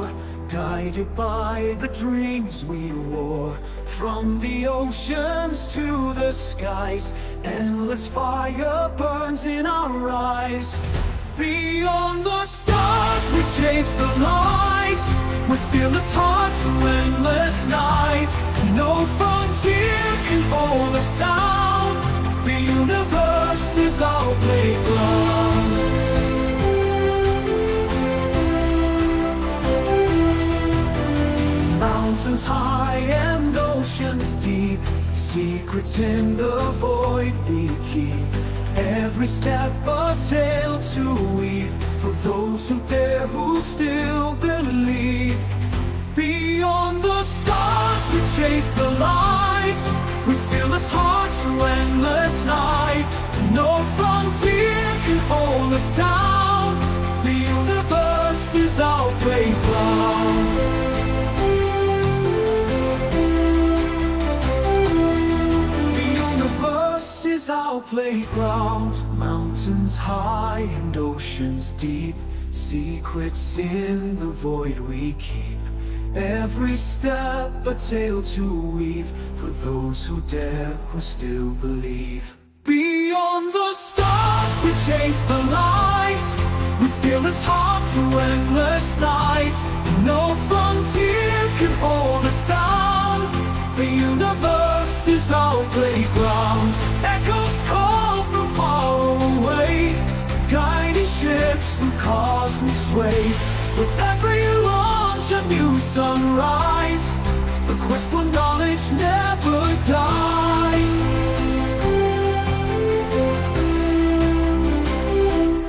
soar, guided by the dreams we wore. From the oceans to the skies, endless fire burns in our eyes. Beyond the stars we chase the light, with fearless hearts through endless nights. No frontier can hold us down, the universe is our playground. Mountains high and oceans deep, secrets in the void we keep. Every step a tale to weave, for those who dare, who still believe. Beyond the stars we chase the light, with fearless hearts through endless nights. No frontier can hold us down, the universe is our playground. Is our playground. Mountains high and oceans deep, secrets in the void we keep. Every step a tale to weave, for those who dare, who still believe. Beyond the stars we chase the light, with fearless hearts through endless nights. No frontier can hold us down, the universe is our playground. Echoes call from far away, guiding ships through cosmic sway. With every launch a new sunrise, the quest for knowledge never dies.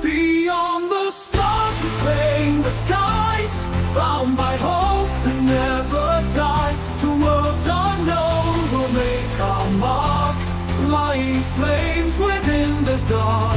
Beyond the stars we claim the skies, bound by hope that never dies. To worlds unknown we'll make our mark, lighting flames within the dark.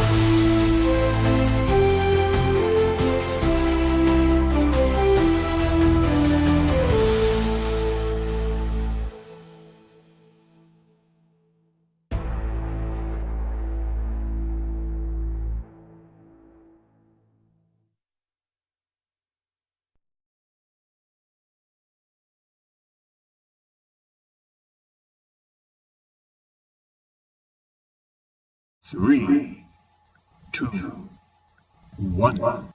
Three, two, one.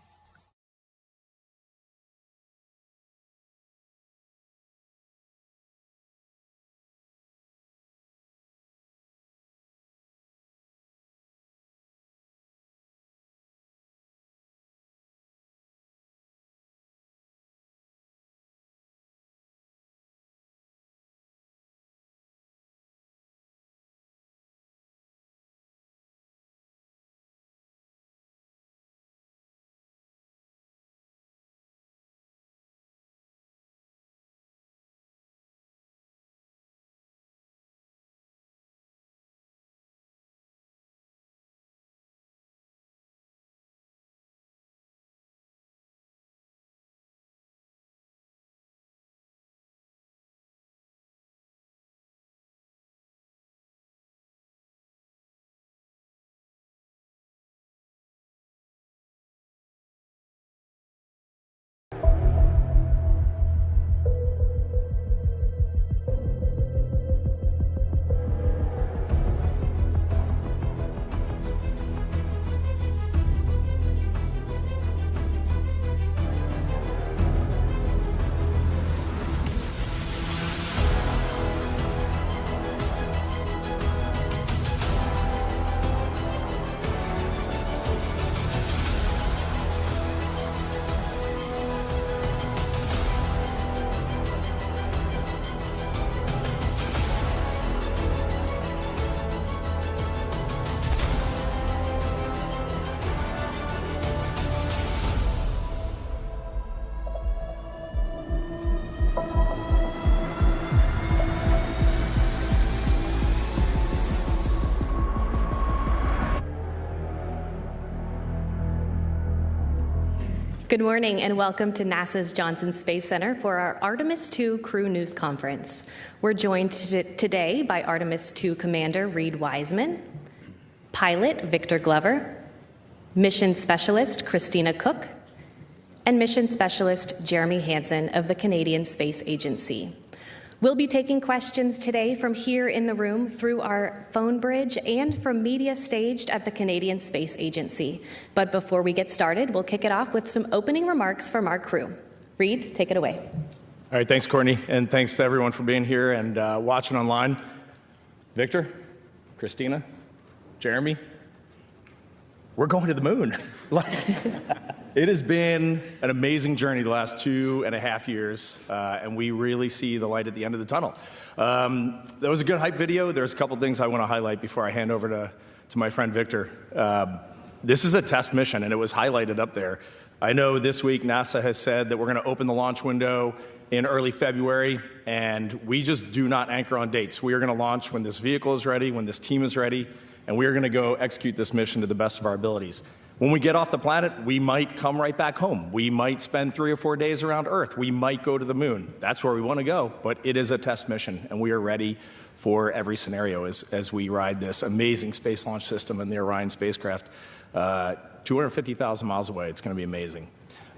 Good morning and welcome to NASA's Johnson Space Center for our Artemis II Crew News Conference. We're joined today by Artemis II Commander Reed Wiseman, Pilot Victor Glover, Mission Specialist Christina Cook, and Mission Specialist Jeremy Hansen of the Canadian Space Agency. We'll be taking questions today from here in the room through our phone bridge and from media staged at the Canadian Space Agency. But before we get started, we'll kick it off with some opening remarks from our crew. Reed, take it away. All right, thanks, Courtney, and thanks to everyone for being here and watching online. Victor, Christina, Jeremy, we're going to the moon. It has been an amazing journey the last 2.5 years, and we really see the light at the end of the tunnel. That was a good hype video. There's a couple things I want to highlight before I hand over to my friend Victor. This is a test mission, and it was highlighted up there. I know this week NASA has said that we're going to open the launch window in early February, and we just do not anchor on dates. We are going to launch when this vehicle is ready, when this team is ready, and we are going to go execute this mission to the best of our abilities. When we get off the planet, we might come right back home. We might spend 3 or 4 days around Earth. We might go to the moon. That's where we want to go, but it is a test mission, and we are ready for every scenario as we ride this amazing space launch system and the Orion spacecraft 250,000 miles away. It's going to be amazing.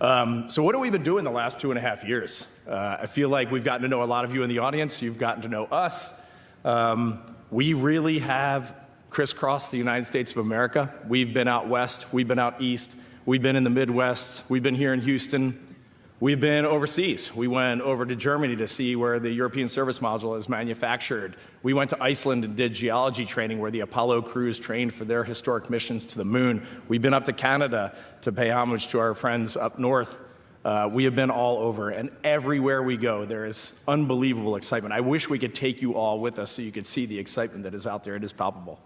So what have we been doing the last 2.5 years? I feel like we've gotten to know a lot of you in the audience. You've gotten to know us. We really have crisscrossed the United States of America. We've been out west. We've been out east. We've been in the Midwest. We've been here in Houston. We've been overseas. We went over to Germany to see where the European Service Module is manufactured. We went to Iceland and did geology training where the Apollo crews trained for their historic missions to the moon. We've been up to Canada to pay homage to our friends up north. We have been all over, and everywhere we go, there is unbelievable excitement. I wish we could take you all with us so you could see the excitement that is out there. It is palpable.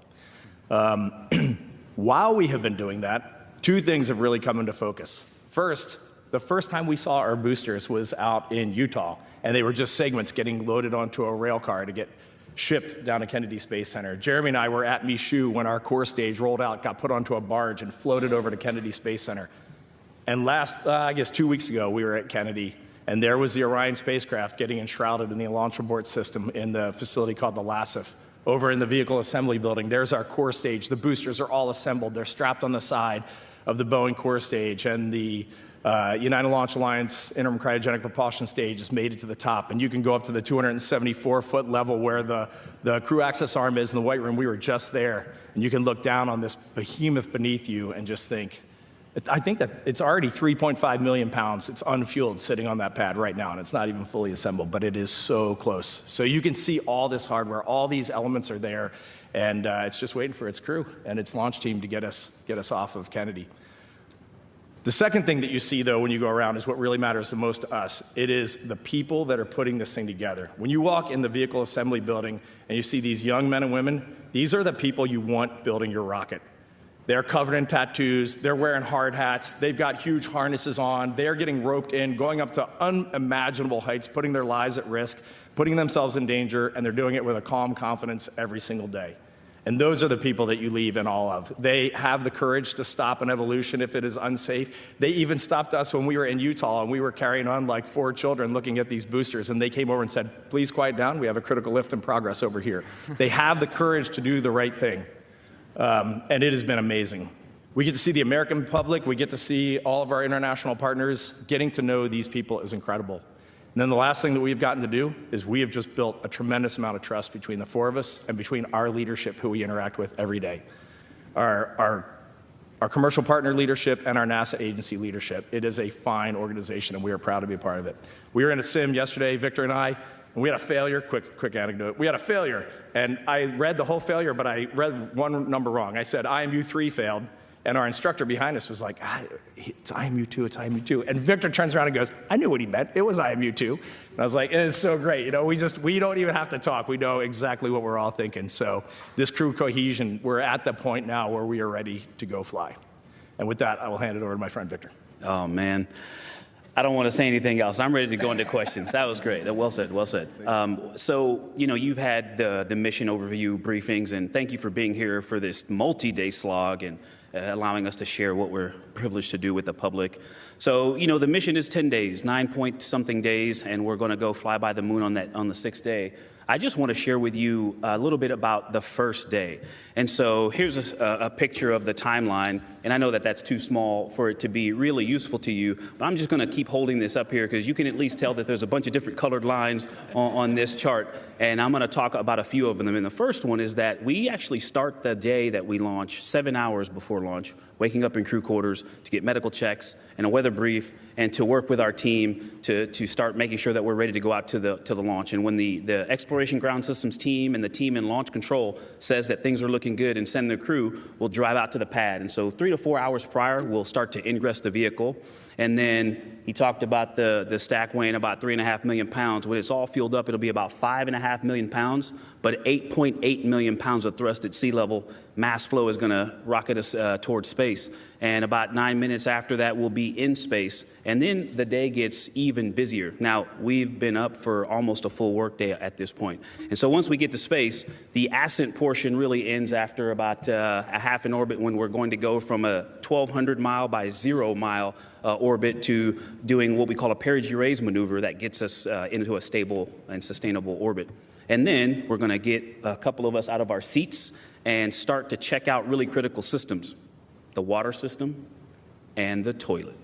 While we have been doing that, 2 things have really come into focus. First, the first time we saw our boosters was out in Utah, and they were just segments getting loaded onto a rail car to get shipped down to Kennedy Space Center. Jeremy and I were at MISSIONE when our core stage rolled out, got put onto a barge, and floated over to Kennedy Space Center. And I guess 2 weeks ago, we were at Kennedy, and there was the Orion spacecraft getting enshrouded in the launch abort system in the facility called the LASIF. Over in the vehicle assembly building, there's our core stage. The boosters are all assembled. They're strapped on the side of the Boeing core stage, and the United Launch Alliance interim cryogenic propulsion stage has made it to the top. And you can go up to the 274-foot level where the crew access arm is in the White Room. We were just there, and you can look down on this behemoth beneath you and just think, I think that it's already 3.5 million pounds. It's unfueled sitting on that pad right now, and it's not even fully assembled, but it is so close. So you can see all this hardware, all these elements are there, and it's just waiting for its crew and its launch team to get us off of Kennedy. The second thing that you see, though, when you go around is what really matters the most to us. It is the people that are putting this thing together. When you walk in the vehicle assembly building and you see these young men and women, these are the people you want building your rocket. They're covered in tattoos, they're wearing hard hats, they've got huge harnesses on, they're getting roped in, going up to unimaginable heights, putting their lives at risk, putting themselves in danger, and they're doing it with a calm confidence every single day. And those are the people that you leave in awe of. They have the courage to stop an evolution if it is unsafe. They even stopped us when we were in Utah and we were carrying on like 4 children looking at these boosters, and they came over and said, please quiet down, we have a critical lift in progress over here. They have the courage to do the right thing. And it has been amazing. We get to see the American public, we get to see all of our international partners. Getting to know these people is incredible. And then the last thing that we've gotten to do is we have just built a tremendous amount of trust between the 4 of us and between our leadership who we interact with every day. Our commercial partner leadership and our NASA agency leadership. It is a fine organization, and we are proud to be a part of it. We were in a sim yesterday, Victor and I, and we had a failure. Quick anecdote. We had a failure, and I read the whole failure, but I read one number wrong. I said IMU 3 failed, and our instructor behind us was like, it's IMU 2, it's IMU 2. And Victor turns around and goes, I knew what he meant. It was IMU 2. And I was like, it's so great. You know, we don't even have to talk. We know exactly what we're all thinking. So this crew cohesion, we're at the point now where we are ready to go fly. And with that, I will hand it over to my friend Victor. Oh, man. I don't want to say anything else. I'm ready to go into questions. That was great. Well said, well said. So, you know, you've had the mission overview briefings, and thank you for being here for this multi-day slog and allowing us to share what we're privileged to do with the public. So, you know, the mission is 10 days, 9-point-something days, and we're going to go fly by the moon on the 6th day. I just want to share with you a little bit about the first day. And so here's a picture of the timeline. And I know that that's too small for it to be really useful to you, but I'm just going to keep holding this up here because you can at least tell that there's a bunch of different colored lines on this chart. And I'm going to talk about a few of them. And the first one is that we actually start the day that we launch 7 hours before launch, waking up in crew quarters to get medical checks and a weather brief and to work with our team to start making sure that we're ready to go out to the launch. And when the Exploration Ground Systems team and the team in launch control says that things are looking good and send their crew, we'll drive out to the pad. And so 3 to 4 hours prior, we'll start to ingress the vehicle. And then he talked about the stack weighing about 3.5 million pounds. When it's all fueled up, it'll be about 5.5 million pounds, but 8.8 million pounds of thrust at sea level. Mass flow is going to rocket us towards space. And about 9 minutes after that, we'll be in space. And then the day gets even busier. Now, we've been up for almost a full workday at this point. And so once we get to space, the ascent portion really ends after about a half an orbit when we're going to go from a 1,200 mile by 0 mile orbit to doing what we call a perigee raise maneuver that gets us into a stable and sustainable orbit. And then we're going to get a couple of us out of our seats and start to check out really critical systems, the water system and the toilet.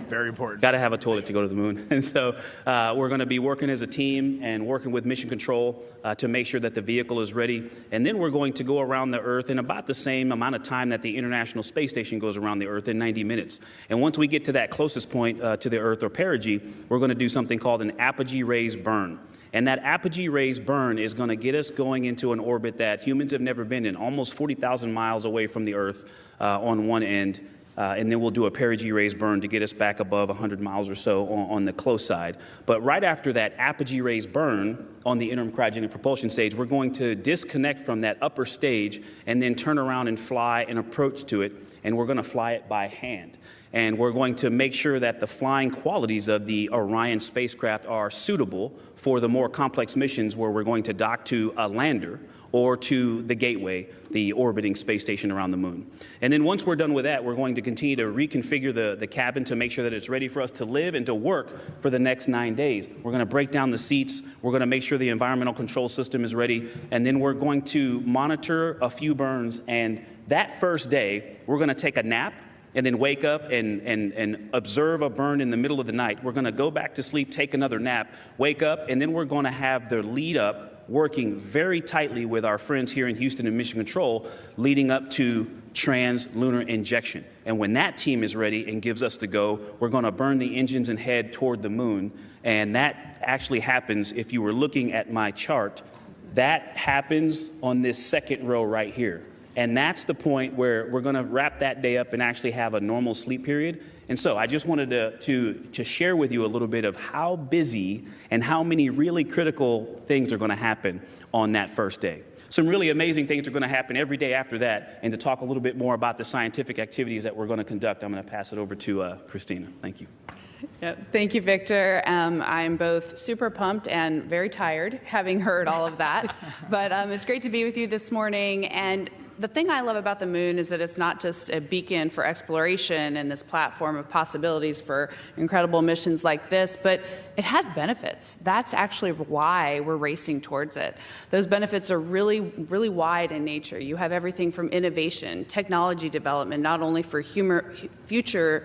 Very important. Got to have a toilet to go to the moon. And so we're going to be working as a team and working with mission control to make sure that the vehicle is ready. And then we're going to go around the Earth in about the same amount of time that the International Space Station goes around the Earth, in 90 minutes. And once we get to that closest point to the Earth or perigee, we're going to do something called an apogee raise burn. And that apogee raise burn is going to get us going into an orbit that humans have never been in, almost 40,000 miles away from the Earth on one end. And then we'll do a perigee raise burn to get us back above 100 miles or so on the close side. But right after that apogee raise burn on the interim cryogenic propulsion stage, we're going to disconnect from that upper stage and then turn around and fly and approach to it. And we're going to fly it by hand. And we're going to make sure that the flying qualities of the Orion spacecraft are suitable for the more complex missions where we're going to dock to a lander or to the Gateway, the orbiting space station around the moon. And then once we're done with that, we're going to continue to reconfigure the cabin to make sure that it's ready for us to live and to work for the next 9 days. We're going to break down the seats. We're going to make sure the environmental control system is ready. And then we're going to monitor a few burns. And that first day, we're going to take a nap and then wake up and observe a burn in the middle of the night. We're going to go back to sleep, take another nap, wake up, and then we're going to have the lead up working very tightly with our friends here in Houston and Mission Control, leading up to trans-lunar injection. And when that team is ready and gives us the go, we're going to burn the engines and head toward the moon. And that actually happens, if you were looking at my chart, that happens on this second row right here. And that's the point where we're going to wrap that day up and actually have a normal sleep period. And so I just wanted to share with you a little bit of how busy and how many really critical things are going to happen on that first day. Some really amazing things are going to happen every day after that. And to talk a little bit more about the scientific activities that we're going to conduct, I'm going to pass it over to Christina. Thank you. Yep. Thank you, Victor. I'm both super pumped and very tired, having heard all of that. But it's great to be with you this morning. And the thing I love about the moon is that it's not just a beacon for exploration and this platform of possibilities for incredible missions like this, but it has benefits. That's actually why we're racing towards it. Those benefits are really, really wide in nature. You have everything from innovation, technology development, not only for future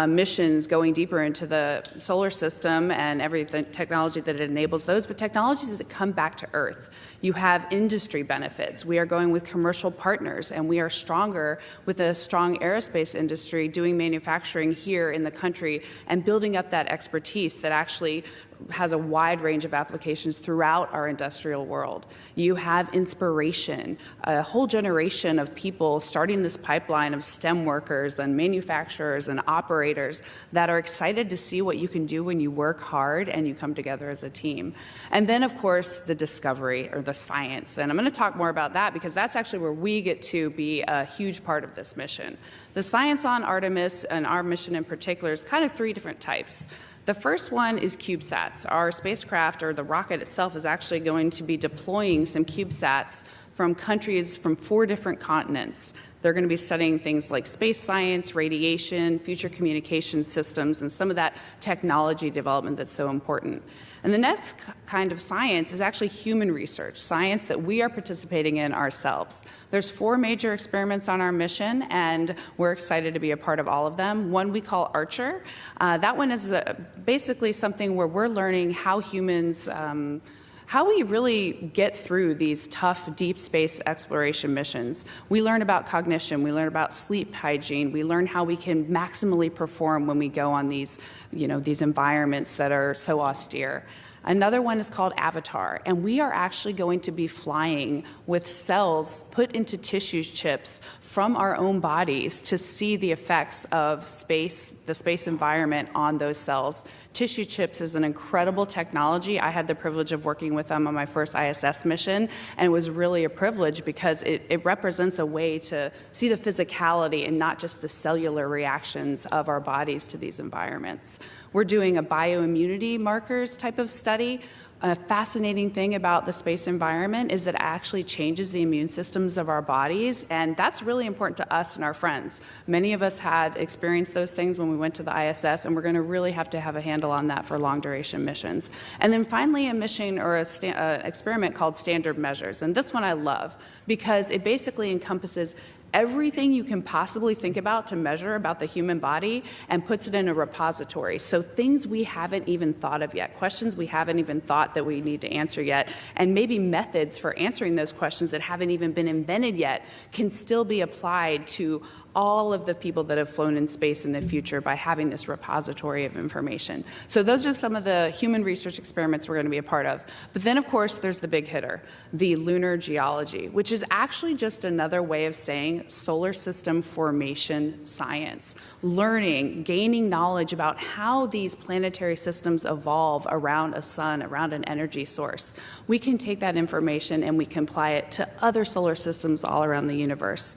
missions going deeper into the solar system and every technology that it enables those, but technologies that come back to Earth. You have industry benefits. We are going with commercial partners, and we are stronger with a strong aerospace industry doing manufacturing here in the country and building up that expertise that actually has a wide range of applications throughout our industrial world. You have inspiration, a whole generation of people starting this pipeline of STEM workers and manufacturers and operators that are excited to see what you can do when you work hard and you come together as a team. And then, of course, the discovery or the science. And I'm going to talk more about that because that's actually where we get to be a huge part of this mission. The science on Artemis and our mission in particular is kind of 3 different types. The first one is CubeSats. Our spacecraft, or the rocket itself, is actually going to be deploying some CubeSats from countries from 4 different continents. They're going to be studying things like space science, radiation, future communication systems, and some of that technology development that's so important. And the next kind of science is actually human research, science that we are participating in ourselves. There's 4 major experiments on our mission, and we're excited to be a part of all of them. One we call Archer. That one is basically something where we're learning how humans, how we really get through these tough deep space exploration missions. We learn about cognition, we learn about sleep hygiene, we learn how we can maximally perform when we go on these, these environments that are so austere. Another one is called Avatar, and we are actually going to be flying with cells put into tissue chips from our own bodies to see the effects of space, the space environment on those cells. Tissue chips is an incredible technology. I had the privilege of working with them on my first ISS mission, and it was really a privilege because it represents a way to see the physicality and not just the cellular reactions of our bodies to these environments. We're doing a bioimmunity markers type of study. A fascinating thing about the space environment is that it actually changes the immune systems of our bodies, and that's really important to us and our friends. Many of us had experienced those things when we went to the ISS, and we're going to really have to have a handle on that for long-duration missions. And then finally, a mission or an experiment called Standard Measures, and this one I love because it basically encompasses everything you can possibly think about to measure about the human body and puts it in a repository. So things we haven't even thought of yet, questions we haven't even thought that we need to answer yet, and maybe methods for answering those questions that haven't even been invented yet can still be applied to all of the people that have flown in space in the future by having this repository of information. So those are some of the human research experiments we're going to be a part of. But then, of course, there's the big hitter, the lunar geology, which is actually just another way of saying solar system formation science. Learning, gaining knowledge about how these planetary systems evolve around a sun, around an energy source. We can take that information and we can apply it to other solar systems all around the universe.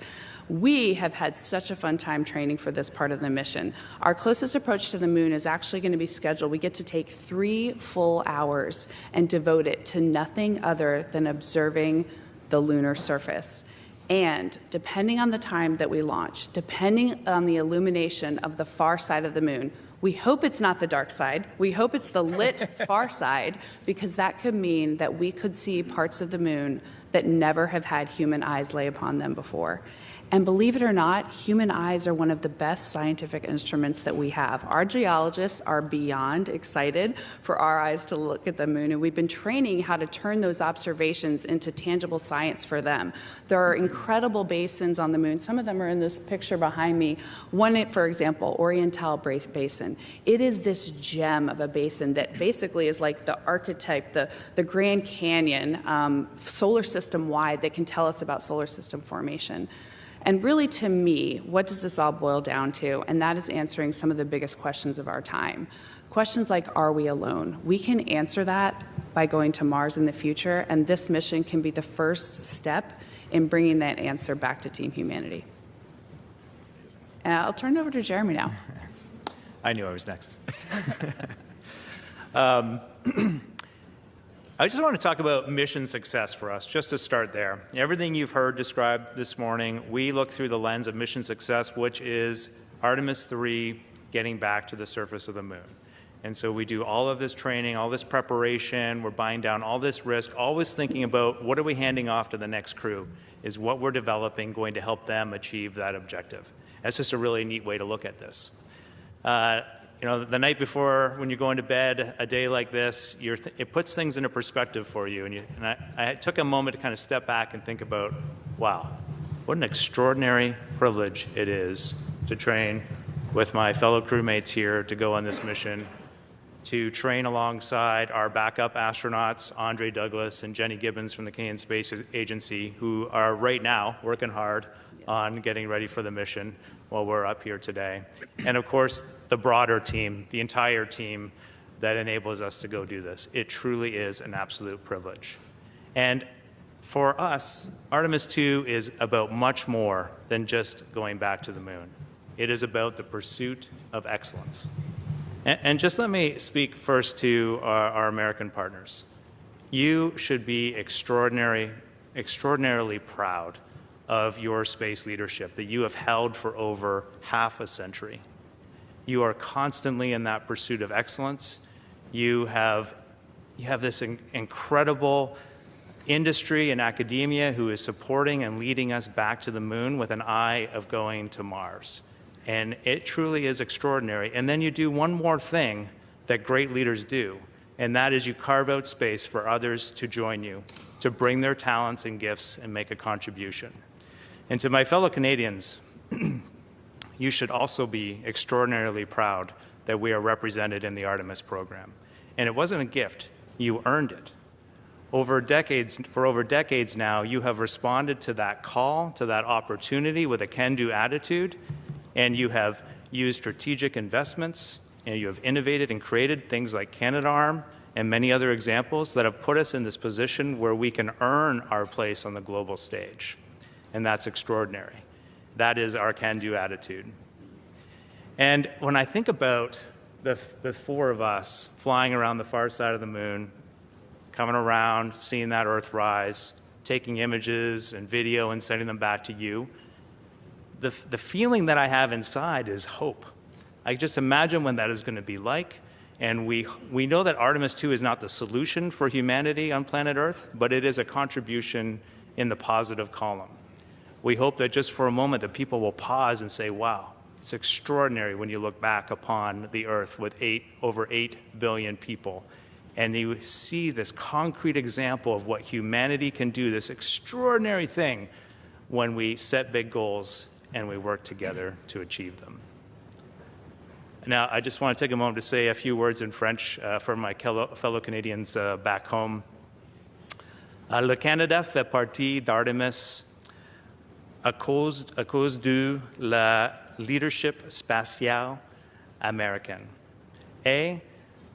We have had such a fun time training for this part of the mission. Our closest approach to the moon is actually going to be scheduled. We get to take 3 full hours and devote it to nothing other than observing the lunar surface. And depending on the time that we launch, depending on the illumination of the far side of the moon, we hope it's not the dark side. We hope it's the lit far side, because that could mean that we could see parts of the moon that never have had human eyes lay upon them before. And believe it or not, human eyes are one of the best scientific instruments that we have. Our geologists are beyond excited for our eyes to look at the moon, and we've been training how to turn those observations into tangible science for them. There are incredible basins on the moon. Some of them are in this picture behind me. One, for example, Oriental Basin. It is this gem of a basin that basically is like the archetype, the Grand Canyon, solar system wide, that can tell us about solar system formation. And really, to me, what does this all boil down to? And that is answering some of the biggest questions of our time. Questions like, are we alone? We can answer that by going to Mars in the future, and this mission can be the first step in bringing that answer back to Team Humanity. And I'll turn it over to Jeremy now. I knew I was next. I just want to talk about mission success for us, just to start there. Everything you've heard described this morning, we look through the lens of mission success, which is Artemis 3 getting back to the surface of the moon. And so we do all of this training, all this preparation, we're buying down all this risk, always thinking about what are we handing off to the next crew? Is what we're developing going to help them achieve that objective? That's just a really neat way to look at this. You know, the night before, when you're going to bed, a day like this, it puts things into perspective for you. And I took a moment to kind of step back and think about, wow, what an extraordinary privilege it is to train with my fellow crewmates here to go on this mission, to train alongside our backup astronauts, Andre Douglas and Jenny Gibbons from the Canadian Space Agency, who are right now working hard on getting ready for the mission while we're up here today. And of course, the broader team, the entire team that enables us to go do this. It truly is an absolute privilege. And for us, Artemis 2 is about much more than just going back to the moon. It is about the pursuit of excellence. And just let me speak first to our American partners. You should be extraordinarily proud of your space leadership that you have held for over half a century. You are constantly in that pursuit of excellence. You have this incredible industry and academia who is supporting and leading us back to the moon with an eye of going to Mars. And it truly is extraordinary. And then you do one more thing that great leaders do, and that is you carve out space for others to join you, to bring their talents and gifts and make a contribution. And to my fellow Canadians, you should also be extraordinarily proud that we are represented in the Artemis program. And it wasn't a gift, you earned it. For over decades now, you have responded to that call, to that opportunity with a can-do attitude, and you have used strategic investments, and you have innovated and created things like Canadarm and many other examples that have put us in this position where we can earn our place on the global stage. And that's extraordinary. That is our can-do attitude. And when I think about the four of us flying around the far side of the moon, coming around, seeing that Earth rise, taking images and video and sending them back to you, the feeling that I have inside is hope. I just imagine when that is going to be like. And we know that Artemis 2 is not the solution for humanity on planet Earth, but it is a contribution in the positive column. We hope that just for a moment that people will pause and say, wow, it's extraordinary when you look back upon the Earth with over 8 billion people. And you see this concrete example of what humanity can do, this extraordinary thing when we set big goals and we work together to achieve them. Now, I just want to take a moment to say a few words in French for my fellow Canadians back home. Le Canada fait partie d'Artemis à cause de la leadership spatiale américaine. Et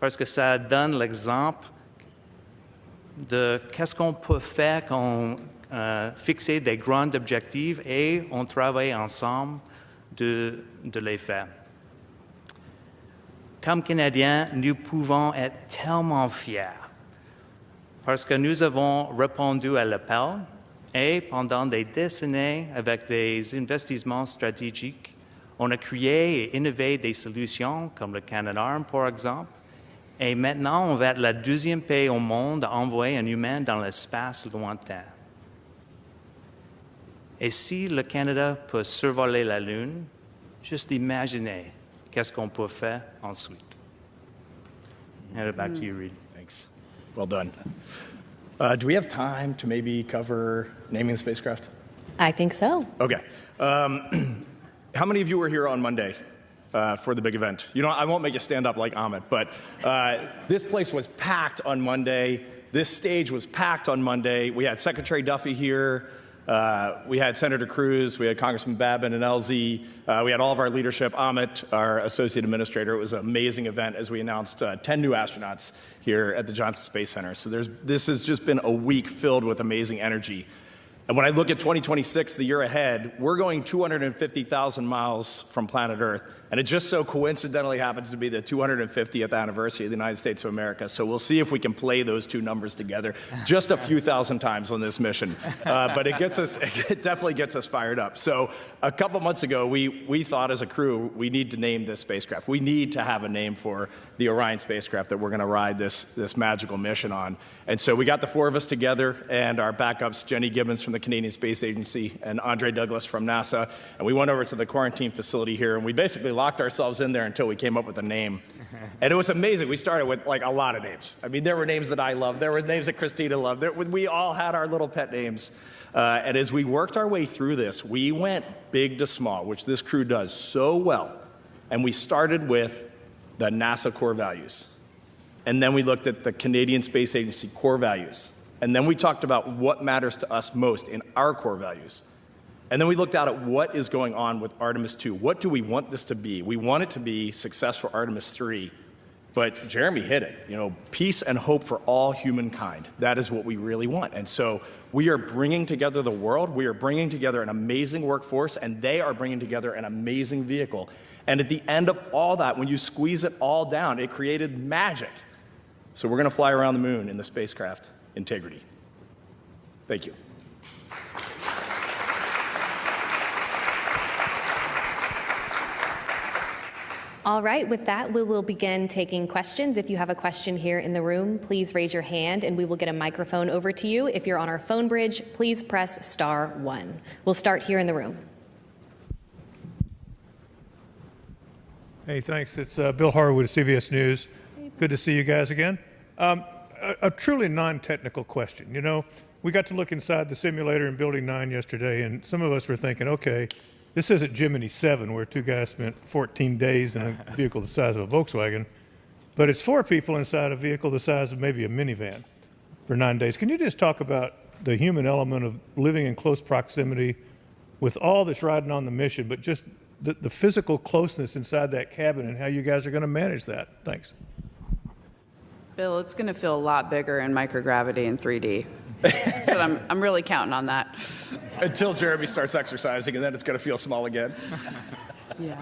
parce que ça donne l'exemple de qu'est-ce qu'on peut faire quand on fixe des grands objectifs et on travaille ensemble de les faire. Comme Canadiens, nous pouvons être tellement fiers parce que nous avons répondu à l'appel et pendant des décennies, avec des investissements stratégiques, on a créé et innové des solutions comme le Canadarm, par exemple. Et maintenant, on va être le deuxième pays au monde à envoyer un humain dans l'espace lointain. Et si le Canada peut survoler la Lune, juste imaginez qu'est-ce qu'on peut faire ensuite. Hand it back to you, Reed. Thanks. Well done. Do we have time to maybe cover naming the spacecraft? I think so. Okay. How many of you were here on Monday for the big event? You know, I won't make you stand up like Amit, but this place was packed on Monday. This stage was packed on Monday. We had Secretary Duffy here. We had Senator Cruz. We had Congressman Babin and LZ. We had all of our leadership, Amit, our associate administrator. It was an amazing event as we announced 10 new astronauts here at the Johnson Space Center. So this has just been a week filled with amazing energy. And when I look at 2026, the year ahead, we're going 250,000 miles from planet Earth. And it just so coincidentally happens to be the 250th anniversary of the United States of America. So we'll see if we can play those two numbers together just a few thousand times on this mission. But it definitely gets us fired up. So a couple months ago, we thought as a crew, we need to name this spacecraft. We need to have a name for the Orion spacecraft that we're going to ride this magical mission on. And so we got the four of us together and our backups, Jenny Gibbons from the Canadian Space Agency and Andre Douglas from NASA. And we went over to the quarantine facility here and we basically locked ourselves in there until we came up with a name. And it was amazing. We started with like a lot of names. I mean, there were names that I loved. There were names that Christina loved. We all had our little pet names. And as we worked our way through this, we went big to small, which this crew does so well. And we started with the NASA core values. And then we looked at the Canadian Space Agency core values. And then we talked about what matters to us most in our core values. And then we looked out at what is going on with Artemis 2. What do we want this to be? We want it to be success for Artemis 3. But Jeremy hit it. You know, peace and hope for all humankind. That is what we really want. And so we are bringing together the world. We are bringing together an amazing workforce, and they are bringing together an amazing vehicle. And at the end of all that, when you squeeze it all down, it created magic. So we're going to fly around the moon in the spacecraft Integrity. Thank you. All right, with that, we will begin taking questions. If you have a question here in the room, please raise your hand and we will get a microphone over to you. If you're on our phone bridge, please press *1. We'll start here in the room. Hey, thanks. It's Bill Harwood, CBS News. Good to see you guys again. A truly non-technical question. You know, we got to look inside the simulator in Building 9 yesterday, and some of us were thinking, okay, this isn't Jiminy 7, where 2 guys spent 14 days in a vehicle the size of a Volkswagen, but it's 4 people inside a vehicle the size of maybe a minivan for 9 days. Can you just talk about the human element of living in close proximity with all that's riding on the mission, but just the physical closeness inside that cabin and how you guys are going to manage that? Thanks. Bill, it's going to feel a lot bigger in microgravity and 3D. So I'm really counting on that. Until Jeremy starts exercising, and then it's going to feel small again. Yeah.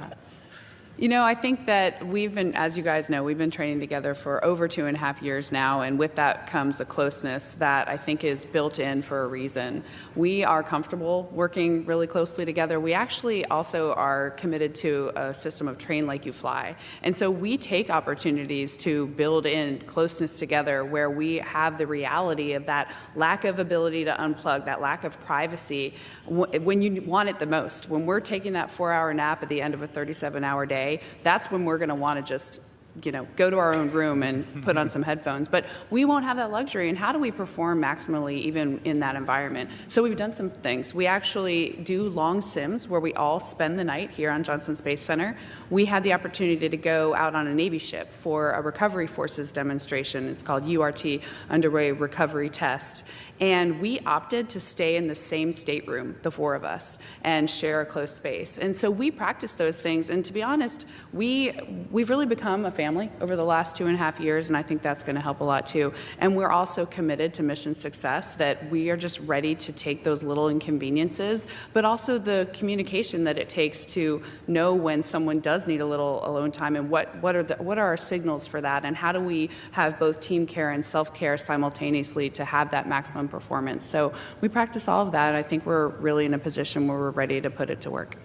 You know, I think that we've been, as you guys know, we've been training together for over 2.5 years now, and with that comes a closeness that I think is built in for a reason. We are comfortable working really closely together. We actually also are committed to a system of train like you fly. And so we take opportunities to build in closeness together where we have the reality of that lack of ability to unplug, that lack of privacy when you want it the most. When we're taking that 4-hour nap at the end of a 37-hour day, that's when we're going to want to just, you know, go to our own room and put on some headphones. But we won't have that luxury. And how do we perform maximally even in that environment? So we've done some things. We actually do long sims where we all spend the night here on Johnson Space Center. We had the opportunity to go out on a Navy ship for a recovery forces demonstration. It's called URT, Underway Recovery Test. And we opted to stay in the same stateroom, the 4 of us, and share a close space. And so we practice those things. And to be honest, we've really become a family over the last 2.5 years, and I think that's going to help a lot too. And we're also committed to mission success, that we are just ready to take those little inconveniences, but also the communication that it takes to know when someone does need a little alone time, and what are our signals for that, and how do we have both team care and self-care simultaneously to have that maximum performance. So we practice all of that. I think we're really in a position where we're ready to put it to work.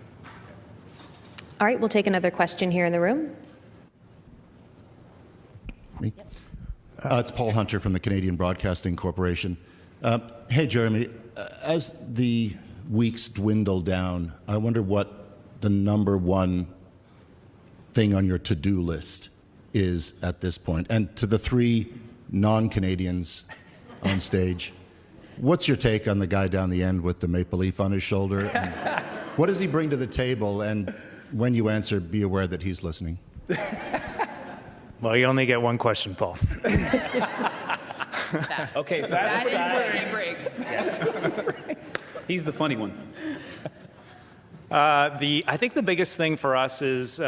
All right, we'll take another question here in the room. Me? It's Paul Hunter from the Canadian Broadcasting Corporation. Hey, Jeremy, as the weeks dwindle down, I wonder what the #1 thing on your to-do list is at this point. And to the 3 non-Canadians on stage, what's your take on the guy down the end with the maple leaf on his shoulder? What does he bring to the table? And when you answer, be aware that he's listening. Well, you only get one question, Paul. Okay, so That is what he brings. he's the funny one. I think the biggest thing for us is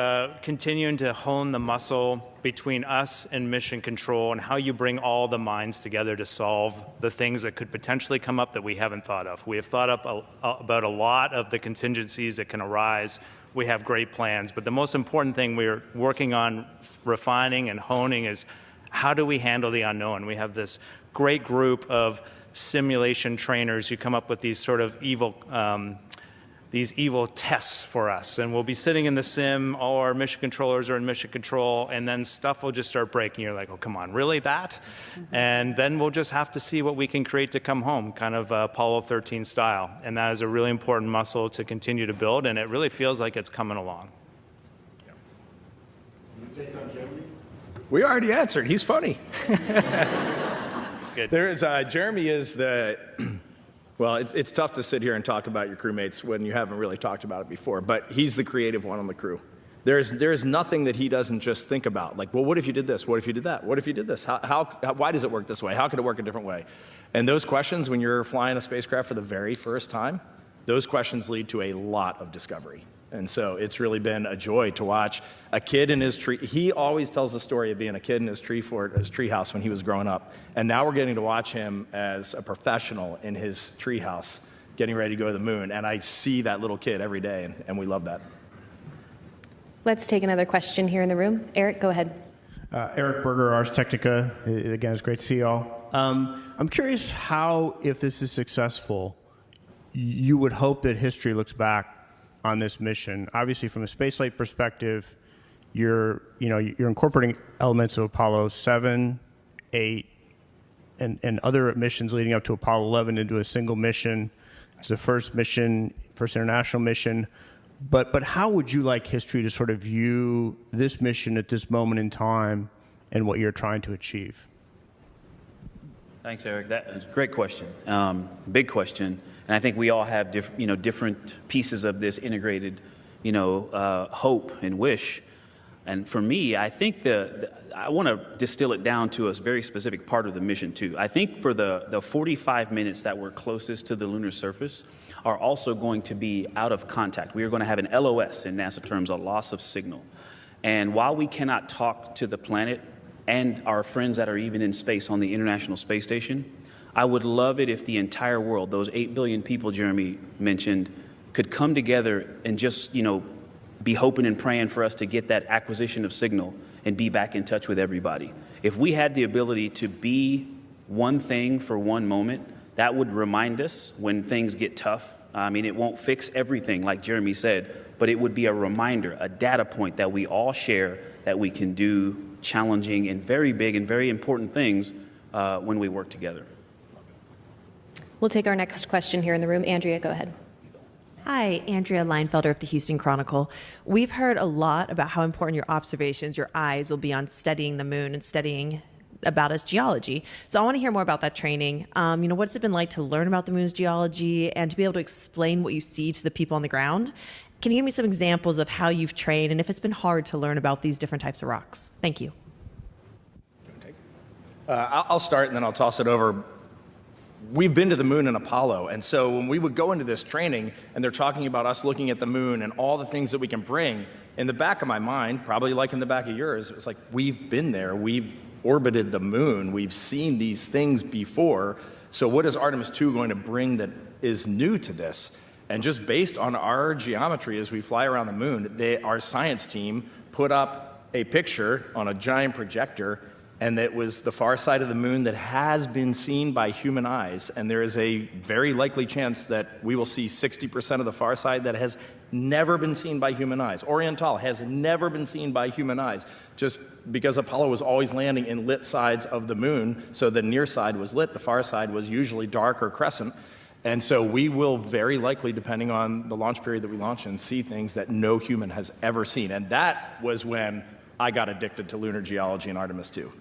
continuing to hone the muscle between us and mission control, and how you bring all the minds together to solve the things that could potentially come up that we haven't thought of. We have thought up about a lot of the contingencies that can arise. We have great plans, but the most important thing we're working on refining and honing is how do we handle the unknown? We have this great group of simulation trainers who come up with these sort of evil tests for us, and we'll be sitting in the sim, all our mission controllers are in mission control, and then stuff will just start breaking. You're like, oh, come on, really, that? And then we'll just have to see what we can create to come home, kind of Apollo 13 style. And that is a really important muscle to continue to build, and it really feels like it's coming along. Can you take on Jeremy? We already answered. He's funny. It's good. Jeremy is the... Well, it's tough to sit here and talk about your crewmates when you haven't really talked about it before, but he's the creative one on the crew. There's nothing that he doesn't just think about. Like, well, what if you did this? What if you did that? What if you did this? Why does it work this way? How could it work a different way? And those questions, when you're flying a spacecraft for the very first time, those questions lead to a lot of discovery. And so it's really been a joy to watch a kid in his tree. He always tells the story of being a kid in his tree fort, his tree house when he was growing up. And now we're getting to watch him as a professional in his tree house, getting ready to go to the moon. And I see that little kid every day, and we love that. Let's take another question here in the room. Eric, go ahead. Eric Berger, Ars Technica. Again, it's great to see you all. I'm curious how, if this is successful, you would hope that history looks back on this mission. Obviously, from a spaceflight perspective, you're incorporating elements of Apollo 7, 8, and other missions leading up to Apollo 11 into a single mission. It's the first international mission. But how would you like history to sort of view this mission at this moment in time and what you're trying to achieve? Thanks, Eric. That's a great question, big question. And I think we all have different pieces of this integrated, hope and wish. And for me, I think I want to distill it down to a very specific part of the mission too. I think for the 45 minutes that we're closest to the lunar surface are also going to be out of contact. We are going to have an LOS in NASA terms, a loss of signal. And while we cannot talk to the planet and our friends that are even in space on the International Space Station, I would love it if the entire world, those 8 billion people Jeremy mentioned, could come together and just, be hoping and praying for us to get that acquisition of signal and be back in touch with everybody. If we had the ability to be one thing for one moment, that would remind us when things get tough. I mean, it won't fix everything, like Jeremy said, but it would be a reminder, a data point that we all share that we can do challenging and very big and very important things when we work together. We'll take our next question here in the room. Andrea, go ahead. Hi, Andrea Leinfelder of the Houston Chronicle. We've heard a lot about how important your observations, your eyes will be on studying the moon and studying about its geology. So I want to hear more about that training. What's it been like to learn about the moon's geology and to be able to explain what you see to the people on the ground? Can you give me some examples of how you've trained and if it's been hard to learn about these different types of rocks? Thank you. I'll start and then I'll toss it over. We've been to the moon in Apollo, and so when we would go into this training and they're talking about us looking at the moon and all the things that we can bring, in the back of my mind, probably like in the back of yours, it's like we've been there, we've orbited the moon, we've seen these things before, so what is Artemis 2 going to bring that is new to this? And just based on our geometry as we fly around the moon, our science team put up a picture on a giant projector, and it was the far side of the moon that has been seen by human eyes, and there is a very likely chance that we will see 60% of the far side that has never been seen by human eyes. Oriental has never been seen by human eyes, just because Apollo was always landing in lit sides of the moon, so the near side was lit, the far side was usually dark or crescent, and so we will very likely, depending on the launch period that we launch in, see things that no human has ever seen, and that was when I got addicted to lunar geology in Artemis 2.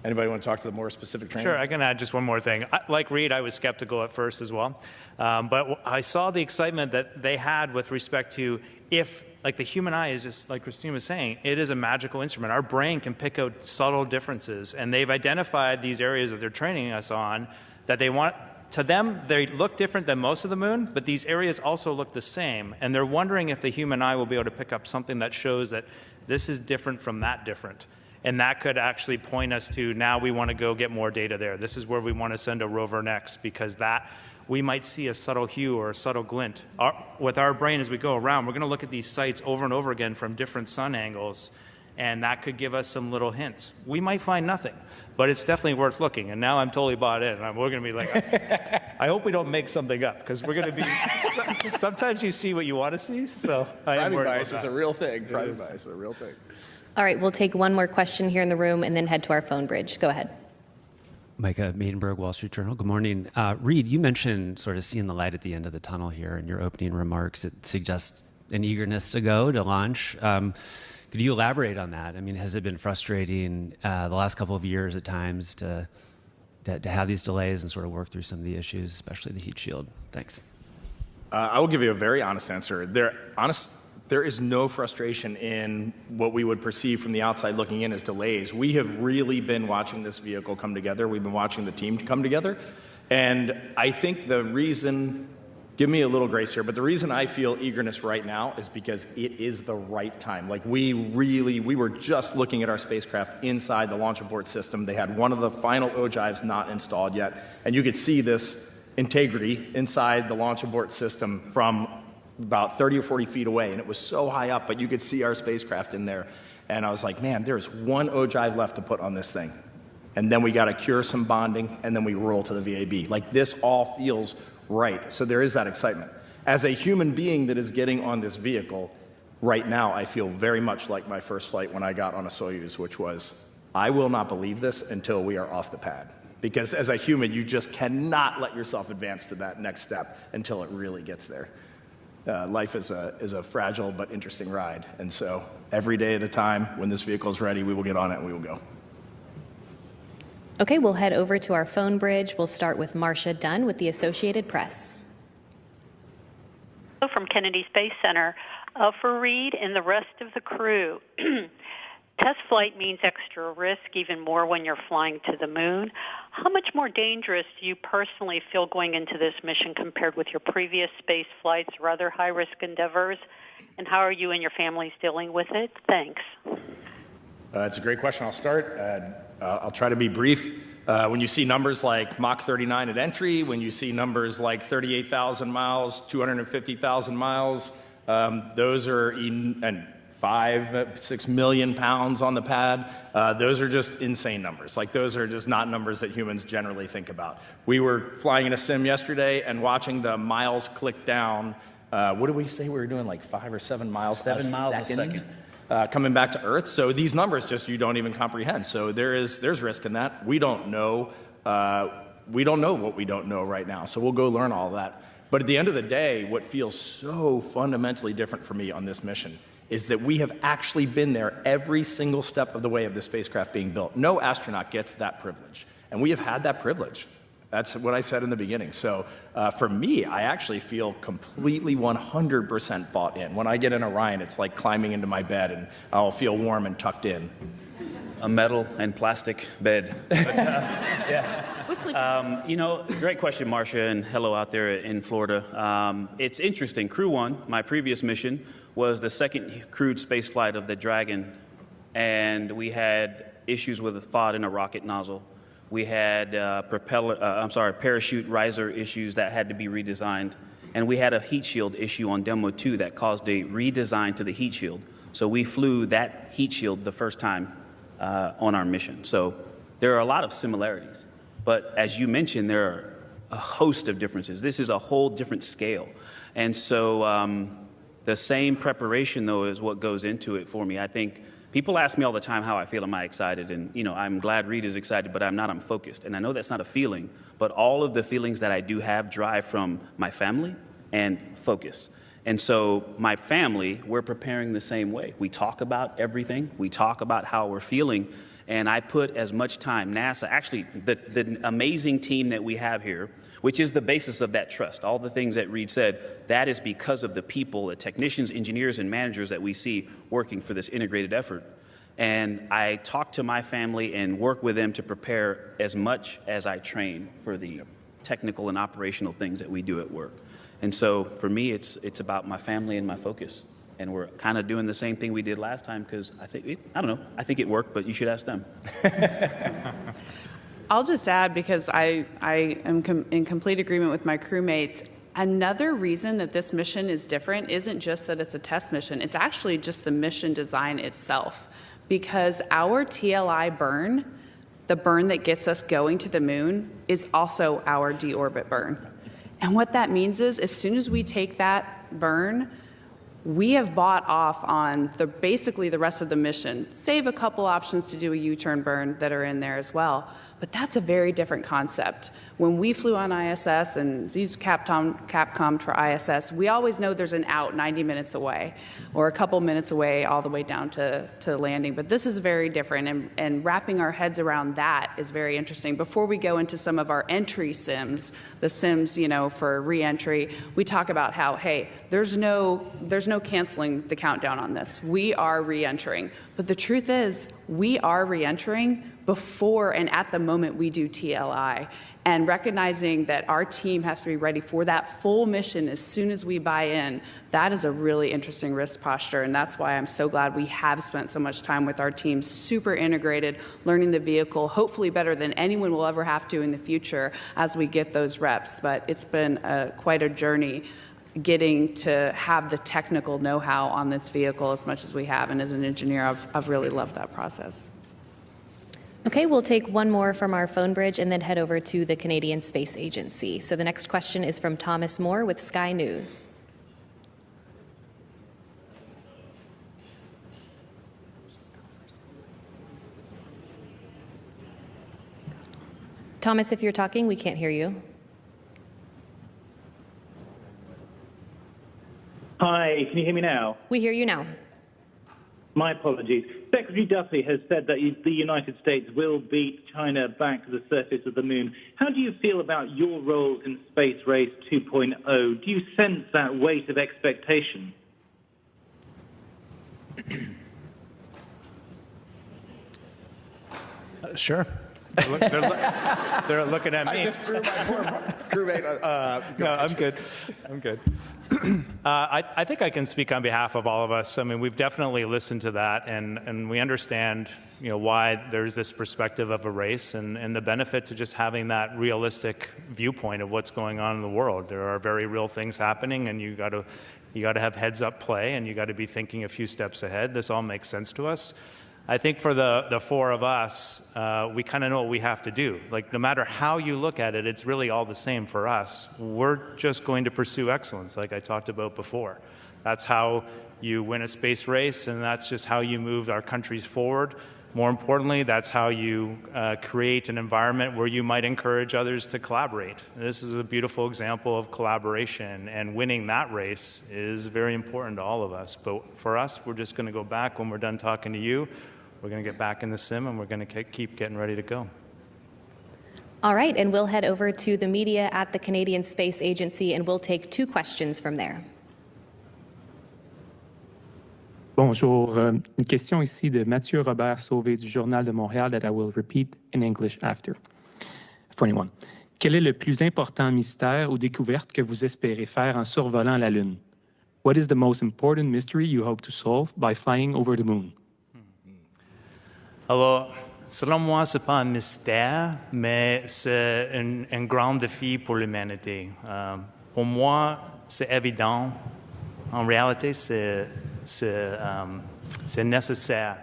Anybody want to talk to the more specific training? Sure, I can add just one more thing. Like Reed, I was skeptical at first as well. But I saw the excitement that they had with respect to if, like the human eye is just, like Christine was saying, it is a magical instrument. Our brain can pick out subtle differences. And they've identified these areas that they're training us on that they want, to them, they look different than most of the moon, but these areas also look the same. And they're wondering if the human eye will be able to pick up something that shows that this is different from that different. And that could actually point us to, now we want to go get more data there. This is where we want to send a rover next, because that we might see a subtle hue or a subtle glint. With our brain as we go around, we're going to look at these sites over and over again from different sun angles, and that could give us some little hints. We might find nothing, but it's definitely worth looking. And now I'm totally bought in. We're going to be like, I hope we don't make something up, because we're going to be, sometimes you see what you want to see, so I am worried about that. Priming bias is a real thing. Priming bias is a real thing. All right, we'll take one more question here in the room and then head to our phone bridge. Go ahead. Micah Maidenberg, Wall Street Journal. Good morning. Reed, you mentioned sort of seeing the light at the end of the tunnel here in your opening remarks. It suggests an eagerness to go to launch. Could you elaborate on that? I mean, has it been frustrating the last couple of years at times to have these delays and sort of work through some of the issues, especially the heat shield? Thanks. I will give you a very honest answer. There is no frustration in what we would perceive from the outside looking in as delays. We have really been watching this vehicle come together. We've been watching the team come together. And I think the reason, give me a little grace here, but the reason I feel eagerness right now is because it is the right time. Like we were just looking at our spacecraft inside the launch abort system. They had one of the final ogives not installed yet. And you could see this integrity inside the launch abort system from about 30 or 40 feet away, and it was so high up, but you could see our spacecraft in there. And I was like, man, there's one ogive left to put on this thing. And then we got to cure some bonding, and then we roll to the VAB. Like, this all feels right. So there is that excitement. As a human being that is getting on this vehicle, right now I feel very much like my first flight when I got on a Soyuz, which was, I will not believe this until we are off the pad. Because as a human, you just cannot let yourself advance to that next step until it really gets there. Life is a fragile but interesting ride. And so every day at a time, when this vehicle is ready, we will get on it and we will go. Okay, we'll head over to our phone bridge. We'll start with Marcia Dunn with the Associated Press. From Kennedy Space Center. For Reed and the rest of the crew, test flight means extra risk, even more when you're flying to the moon. How much more dangerous do you personally feel going into this mission compared with your previous space flights or other high-risk endeavors? And how are you and your families dealing with it? Thanks. It's a great question. I'll start. I'll try to be brief. When you see numbers like Mach 39 at entry, when you see numbers like 38,000 miles, 250,000 miles, those are 5-6 million pounds on the pad. Those are just insane numbers. Like, those are just not numbers that humans generally think about. We were flying in a sim yesterday and watching the miles click down. What did we say we were doing, like 5 or 7 miles 7 miles a second. Coming back to Earth. So these numbers just, you don't even comprehend. So there's risk in that. We don't know what we don't know right now. So we'll go learn all that. But at the end of the day, what feels so fundamentally different for me on this mission is that we have actually been there every single step of the way of the spacecraft being built. No astronaut gets that privilege. And we have had that privilege. That's what I said in the beginning. So for me, I actually feel completely 100% bought in. When I get in Orion, it's like climbing into my bed and I'll feel warm and tucked in. A metal and plastic bed. But, yeah. Great question, Marcia, and hello out there in Florida. It's interesting. Crew 1, my previous mission, was the second crewed space flight of the Dragon, and we had issues with a FOD in a rocket nozzle. We had parachute riser issues that had to be redesigned, and we had a heat shield issue on Demo 2 that caused a redesign to the heat shield. So we flew that heat shield the first time on our mission. So there are a lot of similarities. But as you mentioned, there are a host of differences. This is a whole different scale. And so the same preparation, though, is what goes into it for me. I think people ask me all the time how I feel. Am I excited? And, I'm glad Reed is excited, but I'm not. I'm focused. And I know that's not a feeling, but all of the feelings that I do have drive from my family and focus. And so my family, we're preparing the same way. We talk about everything. We talk about how we're feeling. And I put as much time, NASA, actually the amazing team that we have here, which is the basis of that trust, all the things that Reed said, that is because of the people, the technicians, engineers, and managers that we see working for this integrated effort. And I talk to my family and work with them to prepare as much as I train for the technical and operational things that we do at work. And so for me, it's about my family and my focus. And we're kind of doing the same thing we did last time because I think it worked, but you should ask them. I'll just add, because I am in complete agreement with my crewmates, another reason that this mission is different isn't just that it's a test mission. It's actually just the mission design itself. Because our TLI burn, the burn that gets us going to the moon, is also our deorbit burn. And what that means is, as soon as we take that burn, we have bought off on basically the rest of the mission, save a couple options to do a U-turn burn that are in there as well. But that's a very different concept. When we flew on ISS and used Capcom for ISS, we always know there's an out 90 minutes away or a couple minutes away all the way down to landing. But this is very different, and wrapping our heads around that is very interesting. Before we go into some of our entry sims, the sims, for re-entry, we talk about how, hey, there's no canceling the countdown on this. We are re-entering. But the truth is, we are re-entering before and at the moment we do TLI, and recognizing that our team has to be ready for that full mission as soon as we buy in. That is a really interesting risk posture, and that's why I'm so glad we have spent so much time with our team, super integrated, learning the vehicle, hopefully better than anyone will ever have to in the future as we get those reps. But it's been quite a journey getting to have the technical know-how on this vehicle as much as we have, and as an engineer, I've really loved that process. Okay, we'll take one more from our phone bridge and then head over to the Canadian Space Agency. So the next question is from Thomas Moore with Sky News. Thomas, if you're talking, we can't hear you. Hi, can you hear me now? We hear you now. My apologies. Secretary Duffy has said that the United States will beat China back to the surface of the moon. How do you feel about your role in Space Race 2.0? Do you sense that weight of expectation? Sure. They're looking at me. I just threw my poor crewmate. No, I'm good. I'm good. I think I can speak on behalf of all of us. I mean, we've definitely listened to that, and we understand, why there's this perspective of a race and the benefit to just having that realistic viewpoint of what's going on in the world. There are very real things happening, and you got to have heads up play, and you got to be thinking a few steps ahead. This all makes sense to us. I think for the four of us, we kind of know what we have to do. Like, no matter how you look at it, it's really all the same for us. We're just going to pursue excellence, like I talked about before. That's how you win a space race, and that's just how you move our countries forward. More importantly, that's how you create an environment where you might encourage others to collaborate. This is a beautiful example of collaboration, and winning that race is very important to all of us. But for us, we're just going to go back when we're done talking to you. We're going to get back in the sim, and we're going to keep getting ready to go. All right, and we'll head over to the media at the Canadian Space Agency, and we'll take 2 questions from there. Bonjour. Une question ici de Mathieu Robert Sauvé du Journal de Montréal that I will repeat in English after. 21. Quel est le plus important mystère ou découverte que vous espérez faire en survolant la Lune? What is the most important mystery you hope to solve by flying over the moon? Alors, selon moi, ce n'est pas un mystère, mais c'est un grand défi pour l'humanité. Pour moi, c'est évident. En réalité, c'est nécessaire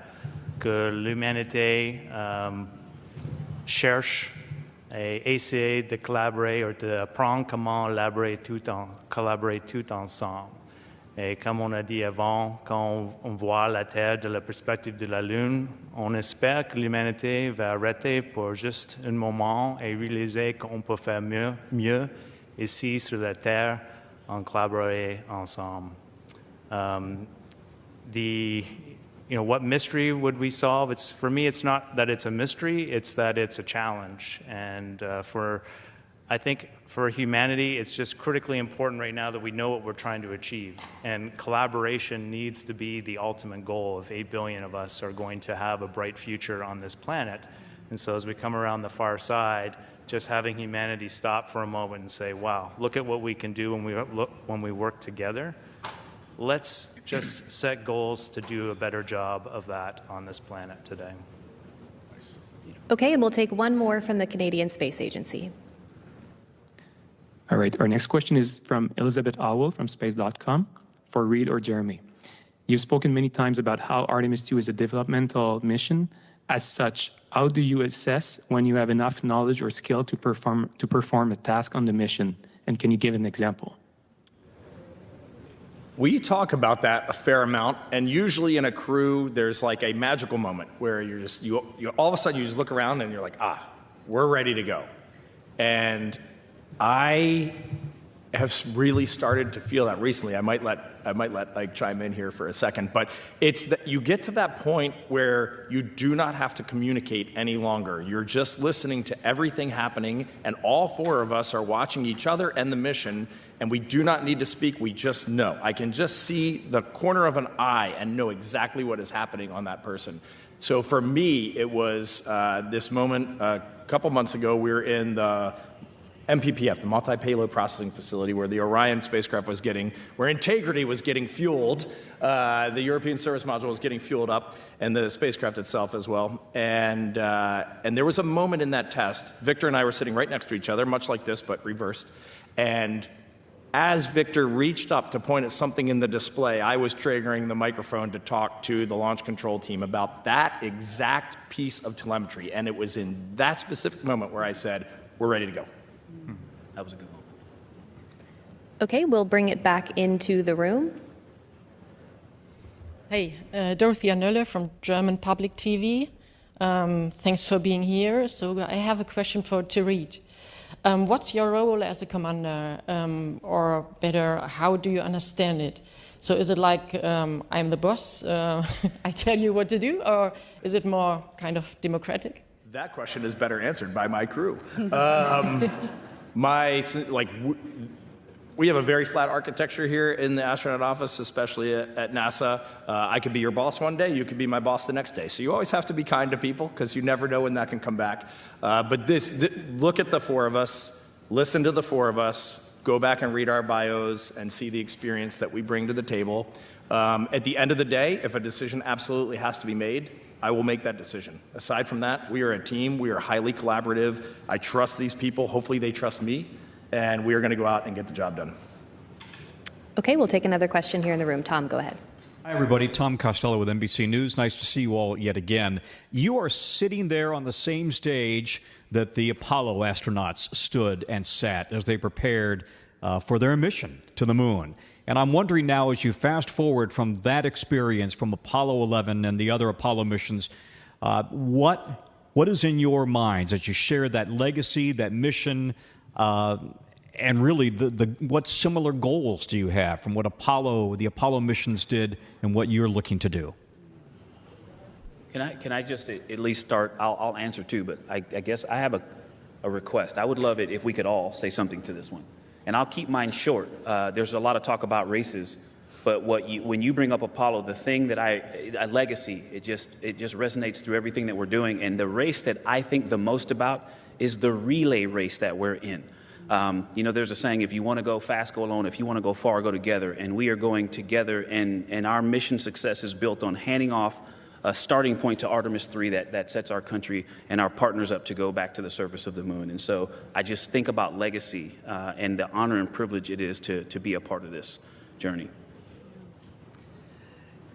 que l'humanité cherche et essaie de collaborer ou d'apprendre comment collaborer tout ensemble. Et comme on a dit avant, quand on voit la Terre de la perspective de la Lune, on espère que l'humanité va arrêter pour juste un moment et réaliser qu'on peut faire mieux ici sur la Terre en collaborer ensemble. What mystery would we solve? For me, it's not that it's a mystery, it's that it's a challenge. And I think for humanity, it's just critically important right now that we know what we're trying to achieve. And collaboration needs to be the ultimate goal if 8 billion of us are going to have a bright future on this planet. And so as we come around the far side, just having humanity stop for a moment and say, wow, look at what we can do when we work together. Let's just set goals to do a better job of that on this planet today. Okay, and we'll take one more from the Canadian Space Agency. All right, our next question is from Elizabeth Owl from space.com for Reed or Jeremy. You've spoken many times about how Artemis 2 is a developmental mission. As such, how do you assess when you have enough knowledge or skill to perform a task on the mission? And can you give an example? We talk about that a fair amount, and usually in a crew, there's like a magical moment where you all of a sudden you just look around and you're like, we're ready to go. And I have really started to feel that recently. I might let Ike chime in here for a second, but it's that you get to that point where you do not have to communicate any longer. You're just listening to everything happening, and all 4 of us are watching each other and the mission, and we do not need to speak, we just know. I can just see the corner of an eye and know exactly what is happening on that person. So for me, it was this moment a couple months ago. We were in the MPPF, the Multi-Payload Processing Facility, where the Orion spacecraft was where Integrity was getting fueled, the European Service Module was getting fueled up, and the spacecraft itself as well. And there was a moment in that test, Victor and I were sitting right next to each other, much like this, but reversed. And as Victor reached up to point at something in the display, I was triggering the microphone to talk to the launch control team about that exact piece of telemetry. And it was in that specific moment where I said, we're ready to go. That was a good one. Okay, we'll bring it back into the room. Hey, Dorothea Nöller from German Public TV. Thanks for being here. So I have a question for Reed. What's your role as a commander, or better, how do you understand it? So is it like I'm the boss, I tell you what to do, or is it more kind of democratic? That question is better answered by my crew. We have a very flat architecture here in the astronaut office, especially at NASA. I could be your boss one day, you could be my boss the next day. So you always have to be kind to people because you never know when that can come back. But look at the four of us, listen to the four of us, go back and read our bios and see the experience that we bring to the table. At the end of the day, if a decision absolutely has to be made, I will make that decision. Aside from that, we are a team, we are highly collaborative. I trust these people, hopefully they trust me. And we are going to go out and get the job done. Okay, we'll take another question here in the room. Tom, go ahead. Hi, everybody. Tom Costello with NBC News. Nice to see you all yet again. You are sitting there on the same stage that the Apollo astronauts stood and sat as they prepared for their mission to the moon. And I'm wondering now, as you fast forward from that experience from Apollo 11 and the other Apollo missions, what is in your minds as you share that legacy, that mission, and really, what similar goals do you have from what the Apollo missions did and what you're looking to do? Can I just at least start? I'll answer too, but I guess I have a request. I would love it if we could all say something to this one. And I'll keep mine short. There's a lot of talk about races, but when you bring up Apollo, the thing that a legacy, it just resonates through everything that we're doing. And the race that I think the most about is the relay race that we're in. You know, there's a saying, if you want to go fast, go alone. If you want to go far, go together. And we are going together, and our mission success is built on handing off a starting point to Artemis 3 that sets our country and our partners up to go back to the surface of the moon. And so I just think about legacy and the honor and privilege it is to be a part of this journey.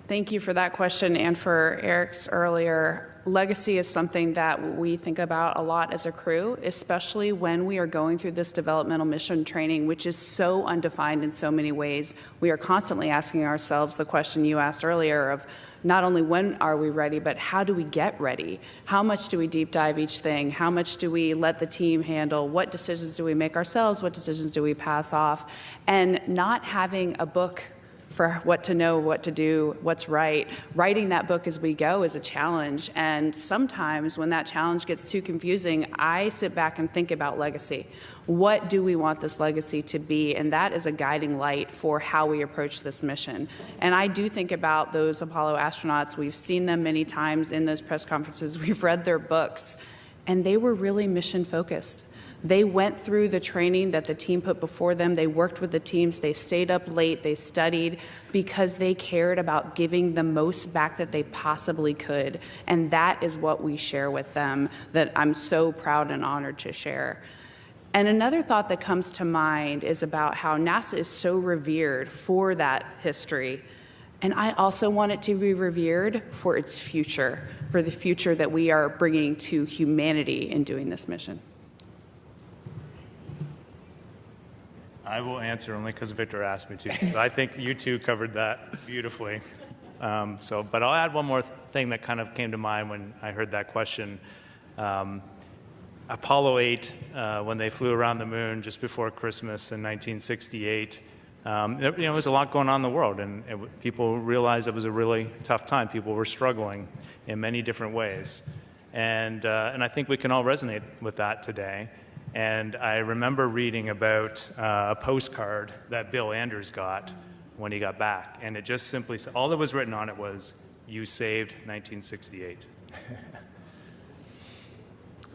Thank you for that question and for Eric's earlier. Legacy is something that we think about a lot as a crew, especially when we are going through this developmental mission training, which is so undefined in so many ways. We are constantly asking ourselves the question you asked earlier of not only when are we ready, but how do we get ready? How much do we deep dive each thing? How much do we let the team handle? What decisions do we make ourselves? What decisions do we pass off? And not having a book for what to know, what to do, what's right. Writing that book as we go is a challenge. And sometimes when that challenge gets too confusing, I sit back and think about legacy. What do we want this legacy to be? And that is a guiding light for how we approach this mission. And I do think about those Apollo astronauts. We've seen them many times in those press conferences. We've read their books, and they were really mission focused. They went through the training that the team put before them. They worked with the teams. They stayed up late. They studied because they cared about giving the most back that they possibly could. And that is what we share with them that I'm so proud and honored to share. And another thought that comes to mind is about how NASA is so revered for that history. And I also want it to be revered for its future, for the future that we are bringing to humanity in doing this mission. I will answer only because Victor asked me to, because I think you two covered that beautifully. But I'll add one more thing that kind of came to mind when I heard that question. Apollo 8, when they flew around the moon just before Christmas in 1968, there was a lot going on in the world, and people realized it was a really tough time. People were struggling in many different ways. And I think we can all resonate with that today. And I remember reading about a postcard that Bill Anders got when he got back. And it just simply said, all that was written on it was, "You saved 1968.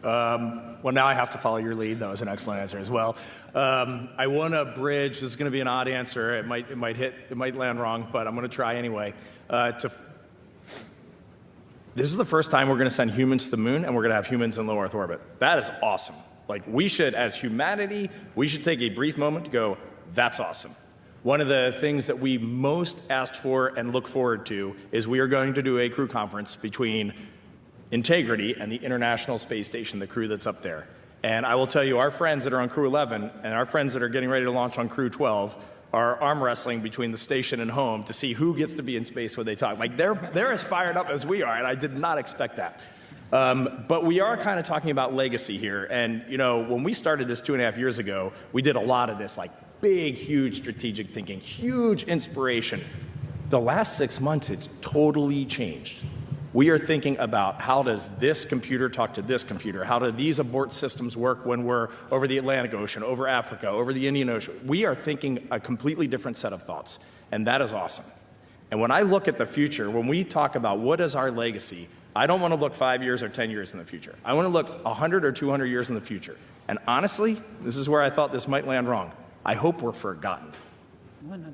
Well, now I have to follow your lead. That was an excellent answer as well. I want to bridge. This is going to be an odd answer. It might land wrong, but I'm going to try anyway. This is the first time we're going to send humans to the moon, and we're going to have humans in low Earth orbit. That is awesome. Like, we should, as humanity, we should take a brief moment to go, that's awesome. One of the things that we most asked for and look forward to is we are going to do a crew conference between Integrity and the International Space Station, the crew that's up there. And I will tell you, our friends that are on Crew 11 and our friends that are getting ready to launch on Crew 12 are arm wrestling between the station and home to see who gets to be in space when they talk. Like, they're as fired up as we are, and I did not expect that. But we are kind of talking about legacy here. And, you know, when we started this 2.5 years ago, we did a lot of this, like big, huge strategic thinking, huge inspiration. The last 6 months, it's totally changed. We are thinking about how does this computer talk to this computer? How do these abort systems work when we're over the Atlantic Ocean, over Africa, over the Indian Ocean? We are thinking a completely different set of thoughts, and that is awesome. And when I look at the future, when we talk about what is our legacy, I don't want to look 5 years or 10 years in the future. I want to look 100 or 200 years in the future. And honestly, this is where I thought this might land wrong. I hope we're forgotten. 100%.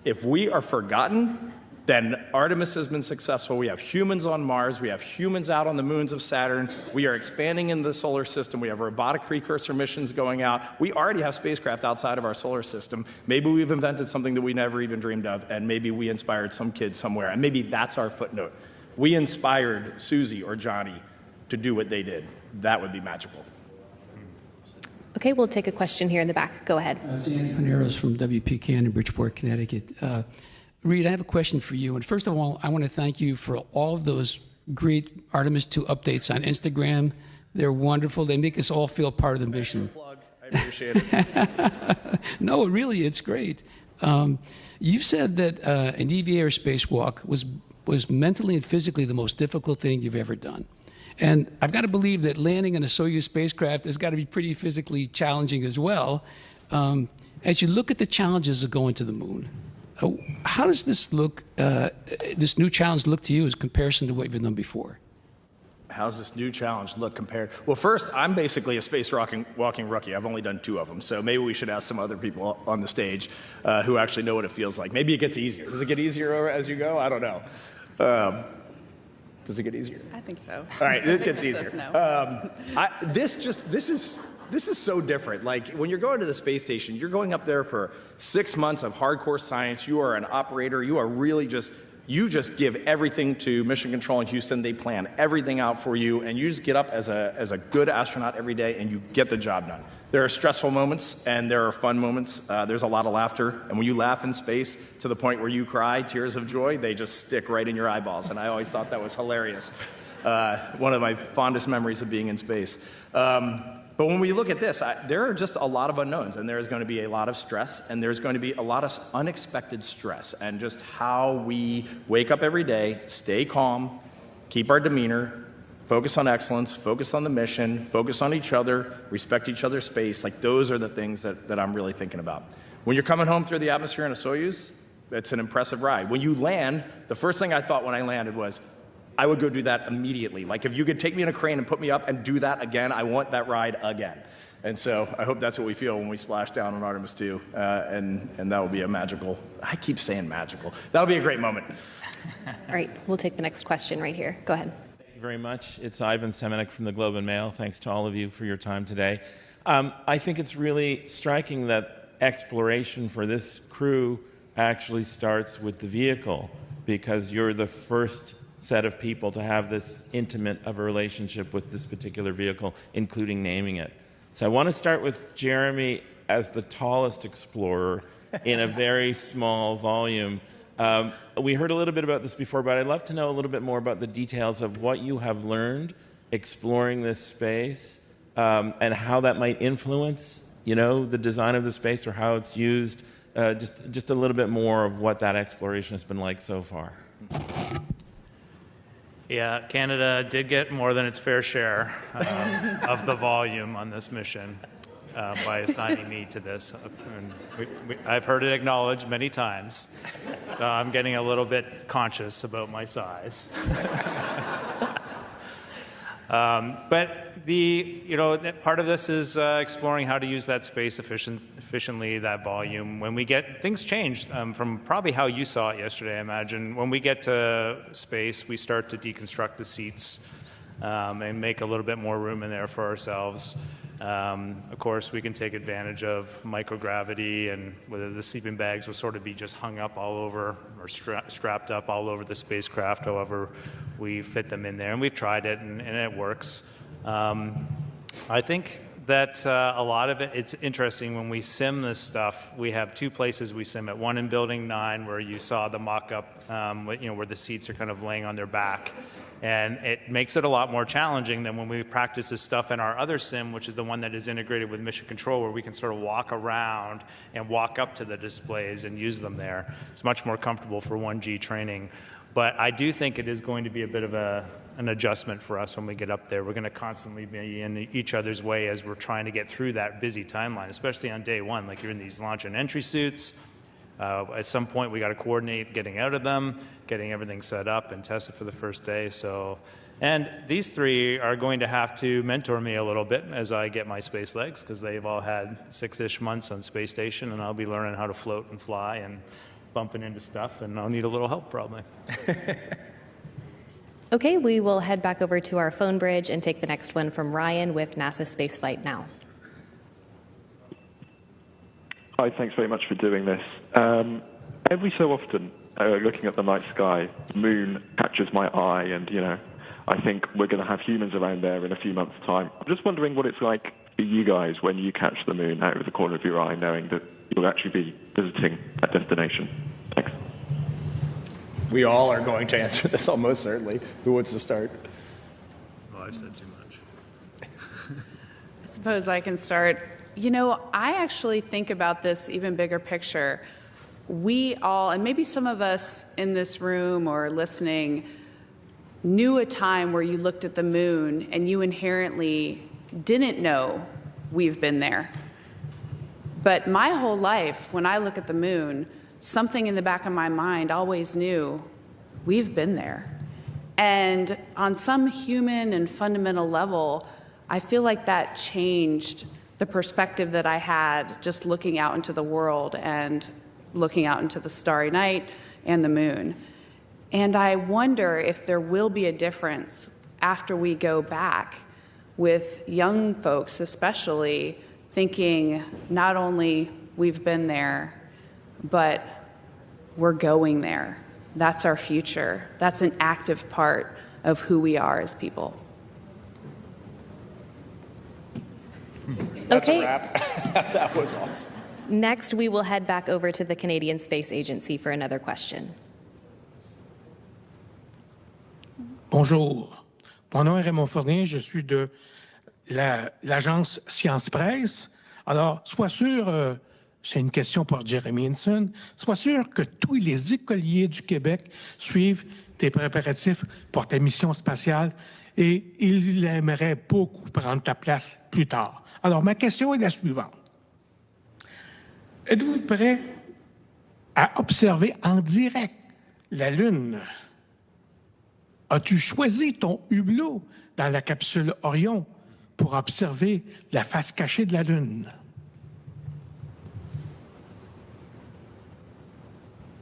If we are forgotten, then Artemis has been successful. We have humans on Mars. We have humans out on the moons of Saturn. We are expanding in the solar system. We have robotic precursor missions going out. We already have spacecraft outside of our solar system. Maybe we've invented something that we never even dreamed of, and maybe we inspired some kid somewhere, and maybe that's our footnote. We inspired Susie or Johnny to do what they did. That would be magical. Okay, we'll take a question here in the back. Go ahead. Sandy Paneros from WPCAN in Bridgeport, Connecticut. Reed, I have a question for you. And first of all, I want to thank you for all of those great Artemis 2 updates on Instagram. They're wonderful. They make us all feel part of the mission. I appreciate it. No, really, it's great. You've said that an EVA or spacewalk was mentally and physically the most difficult thing you've ever done. And I've got to believe that landing in a Soyuz spacecraft has got to be pretty physically challenging as well. As you look at the challenges of going to the moon, how does this look, this new challenge look to you as comparison to what you've done before? How's this new challenge look compared? Well, first, I'm basically a space walking rookie. I've only done 2 of them, so maybe we should ask some other people on the stage who actually know what it feels like. Maybe it gets easier. Does it get easier as you go? I don't know. Does it get easier? I think so. All right, it gets Victor easier. says no. This is so different. Like when you're going to the space station, you're going up there for 6 months of hardcore science. You are an operator. You are really you just give everything to Mission Control in Houston. They plan everything out for you, and you just get up as a good astronaut every day, and you get the job done. There are stressful moments, and there are fun moments. There's a lot of laughter, and when you laugh in space to the point where you cry, tears of joy, they just stick right in your eyeballs, and I always thought that was hilarious. One of my fondest memories of being in space. But when we look at this, there are just a lot of unknowns, and there's going to be a lot of stress, and there's going to be a lot of unexpected stress, and just how we wake up every day, stay calm, keep our demeanor, focus on excellence, focus on the mission, focus on each other, respect each other's space. Like those are the things that I'm really thinking about. When you're coming home through the atmosphere in a Soyuz, it's an impressive ride. When you land, the first thing I thought when I landed was, I would go do that immediately. Like if you could take me in a crane and put me up and do that again, I want that ride again. And so I hope that's what we feel when we splash down on Artemis 2, and that will be a magical, I keep saying magical, that'll be a great moment. All right, we'll take the next question right here. Go ahead. Thank you very much. It's Ivan Semenik from the Globe and Mail. Thanks to all of you for your time today. I think it's really striking that exploration for this crew actually starts with the vehicle, because you're the first set of people to have this intimate of a relationship with this particular vehicle, including naming it. So I want to start with Jeremy as the tallest explorer in a very small volume. We heard a little bit about this before, but I'd love to know a little bit more about the details of what you have learned exploring this space, and how that might influence, the design of the space or how it's used. Just a little bit more of what that exploration has been like so far. Yeah, Canada did get more than its fair share of the volume on this mission by assigning me to this. And I've heard it acknowledged many times, so I'm getting a little bit conscious about my size. But part of this is exploring how to use that space efficiently, that volume. When we get things changed from probably how you saw it yesterday, I imagine. When we get to space, we start to deconstruct the seats and make a little bit more room in there for ourselves. Of course, we can take advantage of microgravity, and whether the sleeping bags will sort of be just hung up all over or strapped up all over the spacecraft, however we fit them in there. And we've tried it, and it works. I think that a lot of it's interesting when we sim this stuff. We have 2 places we sim it. One in Building 9, where you saw the mock-up, where the seats are kind of laying on their back. And it makes it a lot more challenging than when we practice this stuff in our other sim, which is the one that is integrated with Mission Control, where we can sort of walk around and walk up to the displays and use them there. It's much more comfortable for 1G training. But I do think it is going to be a bit of an adjustment for us when we get up there. We're going to constantly be in each other's way as we're trying to get through that busy timeline, especially on day one. Like, you're in these launch and entry suits. At some point, we got to coordinate getting out of them, getting everything set up and tested for the first day. So, and these three are going to have to mentor me a little bit as I get my space legs, because they've all had 6-ish months on space station, and I'll be learning how to float and fly and bumping into stuff, and I'll need a little help probably. Okay, we will head back over to our phone bridge and take the next one from Ryan with NASA Spaceflight Now. Hi, thanks very much for doing this. Every so often, looking at the night sky, the moon catches my eye, and, you know, I think we're going to have humans around there in a few months' time. I'm just wondering what it's like for you guys when you catch the moon out of the corner of your eye, knowing that you'll actually be visiting that destination. Thanks. We all are going to answer this almost certainly. Who wants to start? Well, I've said too much. I suppose I can start. You know, I actually think about this even bigger picture. We all, and maybe some of us in this room or listening, knew a time where you looked at the moon and you inherently didn't know we've been there. But my whole life, when I look at the moon, something in the back of my mind always knew we've been there. And on some human and fundamental level, I feel like that changed the perspective that I had just looking out into the world and looking out into the starry night and the moon. And I wonder if there will be a difference after we go back with young folks, especially, thinking not only we've been there, but we're going there. That's our future. That's an active part of who we are as people. That's Okay. a wrap. That was awesome. Next, we will head back over to the Canadian Space Agency for another question. Bonjour. Mon nom est Raymond Fournier. Je suis de l'agence Science Presse. Alors, sois sûr, c'est une question pour Jeremy Hansen, sois sûr que tous les écoliers du Québec suivent tes préparatifs pour ta mission spatiale et ils aimeraient beaucoup prendre ta place plus tard. Alors, ma question est la suivante. Êtes-vous prêt à observer en direct la Lune? As-tu choisi ton hublot dans la capsule Orion pour observer la face cachée de la Lune?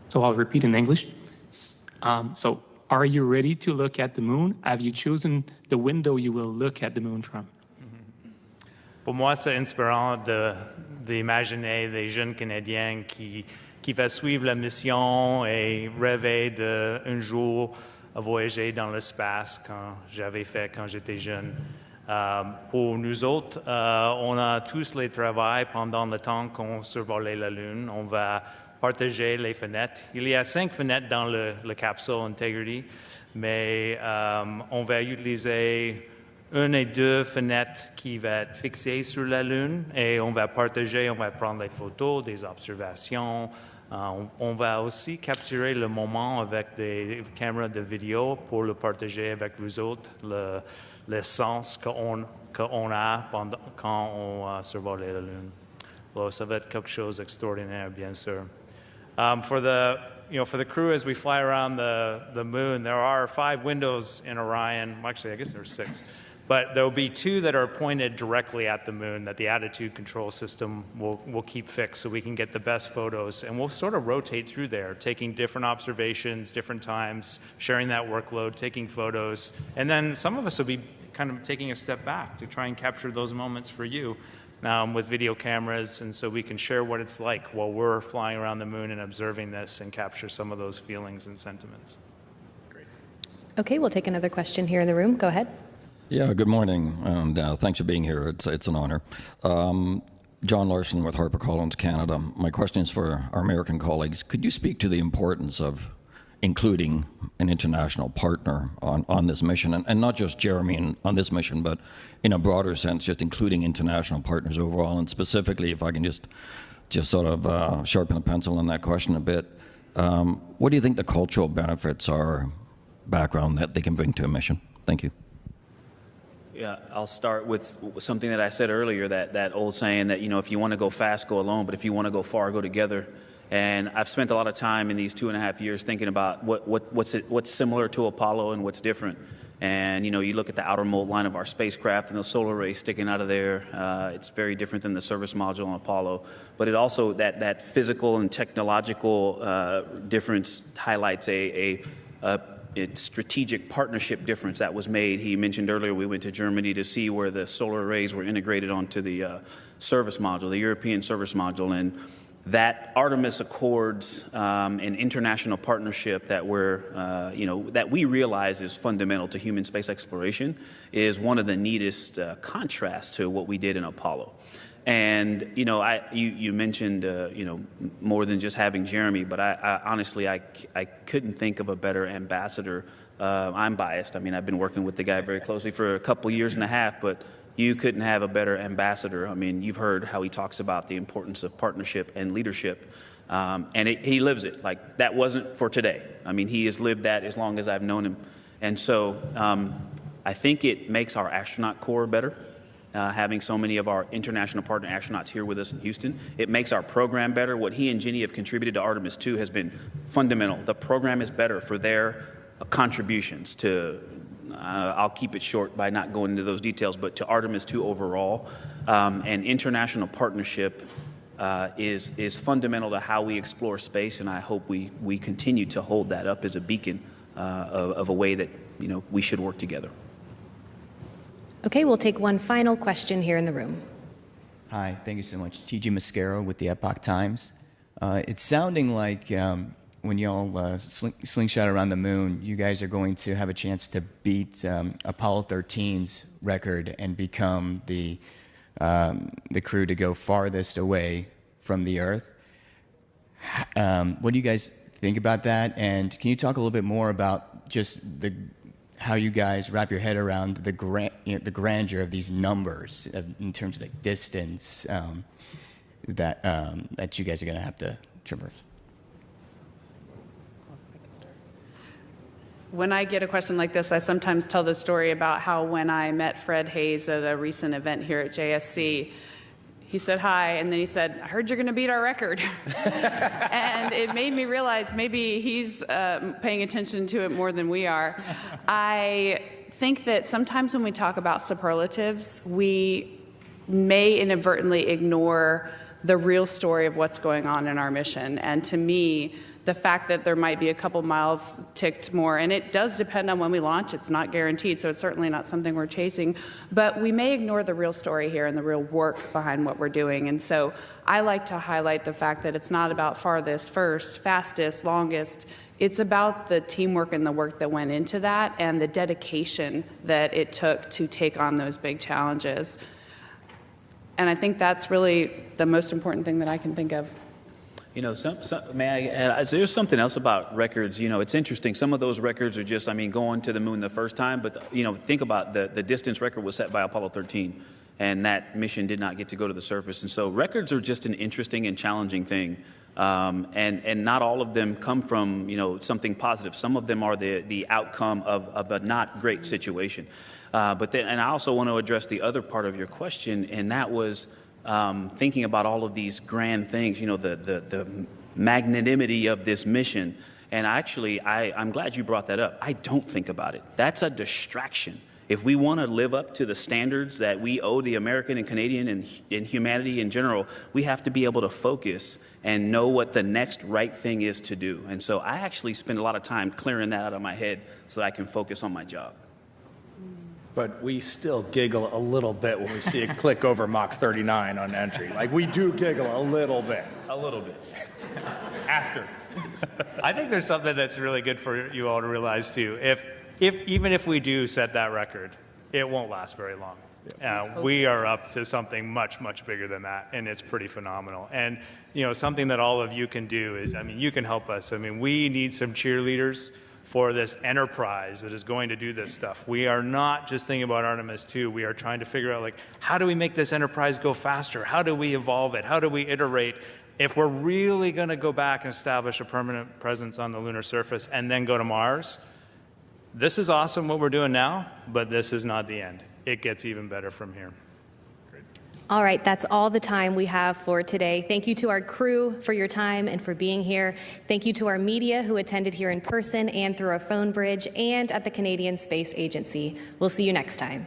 So I'll repeat in English. So are you ready to look at the moon? Have you chosen the window you will look at the moon from? Pour moi, c'est inspirant d'imaginer des jeunes Canadiens qui vont suivre la mission et rêver d'un jour voyager dans l'espace quand j'étais jeune. Pour nous autres, on a tous les travaux pendant le temps qu'on survolait la Lune. On va partager les fenêtres. Il y a 5 fenêtres dans la capsule Integrity, mais on va utiliser 1 et 2 fenêtres qui vont être fixées sur la Lune et on va partager, on va prendre des photos, des observations. On va aussi capturer le moment avec des caméras de vidéo pour le partager avec vous autres, le sens qu'on a quand on survole la Lune. Alors, ça va être quelque chose d'extraordinaire, bien sûr. For the crew, as we fly around the moon, there are 5 windows in Orion. Actually, I guess there's 6. But there will be 2 that are pointed directly at the moon that the attitude control system will keep fixed so we can get the best photos. And we'll sort of rotate through there, taking different observations, different times, sharing that workload, taking photos. And then some of us will be kind of taking a step back to try and capture those moments for you with video cameras. And so we can share what it's like while we're flying around the moon and observing this and capture some of those feelings and sentiments. Great. Okay, we'll take another question here in the room. Go ahead. Yeah, good morning, and thanks for being here. It's an honor. John Larson with HarperCollins Canada. My question is for our American colleagues. Could you speak to the importance of including an international partner on this mission, and not just Jeremy on this mission, but in a broader sense, just including international partners overall. And specifically, if I can just sort of sharpen the pencil on that question a bit, what do you think the cultural benefits are, background, that they can bring to a mission? Thank you. Yeah, I'll start with something that I said earlier, that old saying that, if you want to go fast, go alone, but if you want to go far, go together. And I've spent a lot of time in these 2.5 years thinking about what's similar to Apollo and what's different. And, you look at the outer mold line of our spacecraft and the solar rays sticking out of there. It's very different than the service module on Apollo. But it also, that physical and technological difference highlights a strategic partnership difference that was made. He mentioned earlier we went to Germany to see where the solar arrays were integrated onto the service module, the European service module. And that Artemis Accords, an international partnership that that we realize is fundamental to human space exploration, is one of the neatest contrasts to what we did in Apollo. And you mentioned more than just having Jeremy, but I honestly couldn't think of a better ambassador. I'm biased. I mean, I've been working with the guy very closely for a couple years and a half, but you couldn't have a better ambassador. I mean, you've heard how he talks about the importance of partnership and leadership, and he lives it. Like, that wasn't for today. I mean, he has lived that as long as I've known him. And so I think it makes our astronaut corps better, having so many of our international partner astronauts here with us in Houston. It makes our program better. What he and Jenny have contributed to Artemis 2 has been fundamental. The program is better for their contributions to I'll keep it short by not going into those details, but to Artemis 2 overall. And international partnership is fundamental to how we explore space, and I hope we continue to hold that up as a beacon of a way that we should work together. Okay, we'll take one final question here in the room. Hi, thank you so much. T.G. Mascaro with the Epoch Times. It's sounding like when y'all slingshot around the moon, you guys are going to have a chance to beat Apollo 13's record and become the crew to go farthest away from the Earth. What do you guys think about that? And can you talk a little bit more about just how you guys wrap your head around the grandeur of these numbers in terms of the distance that you guys are going to have to traverse? When I get a question like this, I sometimes tell the story about how when I met Fred Hayes at a recent event here at JSC, he said hi, and then he said, "I heard you're going to beat our record." And it made me realize maybe he's paying attention to it more than we are. I think that sometimes when we talk about superlatives, we may inadvertently ignore the real story of what's going on in our mission. And to me, the fact that there might be a couple miles ticked more, and it does depend on when we launch. It's not guaranteed, so it's certainly not something we're chasing. But we may ignore the real story here and the real work behind what we're doing. And so I like to highlight the fact that it's not about farthest, first, fastest, longest. It's about the teamwork and the work that went into that and the dedication that it took to take on those big challenges. And I think that's really the most important thing that I can think of. May I add, there's something else about records. It's interesting. Some of those records are just, going to the moon the first time. But, think about the distance record was set by Apollo 13. And that mission did not get to go to the surface. And so records are just an interesting and challenging thing. And not all of them come from, something positive. Some of them are the outcome of a not great situation. And I also want to address the other part of your question, and that was thinking about all of these grand things, the magnanimity of this mission. And actually, I'm glad you brought that up. I don't think about it. That's a distraction. If we want to live up to the standards that we owe the American and Canadian and humanity in general, we have to be able to focus and know what the next right thing is to do. And so I actually spend a lot of time clearing that out of my head so that I can focus on my job. But we still giggle a little bit when we see it click over Mach 39 on entry. Like, we do giggle a little bit. A little bit. After. I think there's something that's really good for you all to realize, too. Even if we do set that record, it won't last very long. We are up to something much, much bigger than that, and it's pretty phenomenal. And, you know, something that all of you can do is, I mean, you can help us. I mean, we need some cheerleaders for this enterprise that is going to do this stuff. We are not just thinking about Artemis 2. We are trying to figure out, like, how do we make this enterprise go faster? How do we evolve it? How do we iterate? If we're really going to go back and establish a permanent presence on the lunar surface and then go to Mars, this is awesome what we're doing now, but this is not the end. It gets even better from here. All right, that's all the time we have for today. Thank you to our crew for your time and for being here. Thank you to our media who attended here in person and through our phone bridge and at the Canadian Space Agency. We'll see you next time.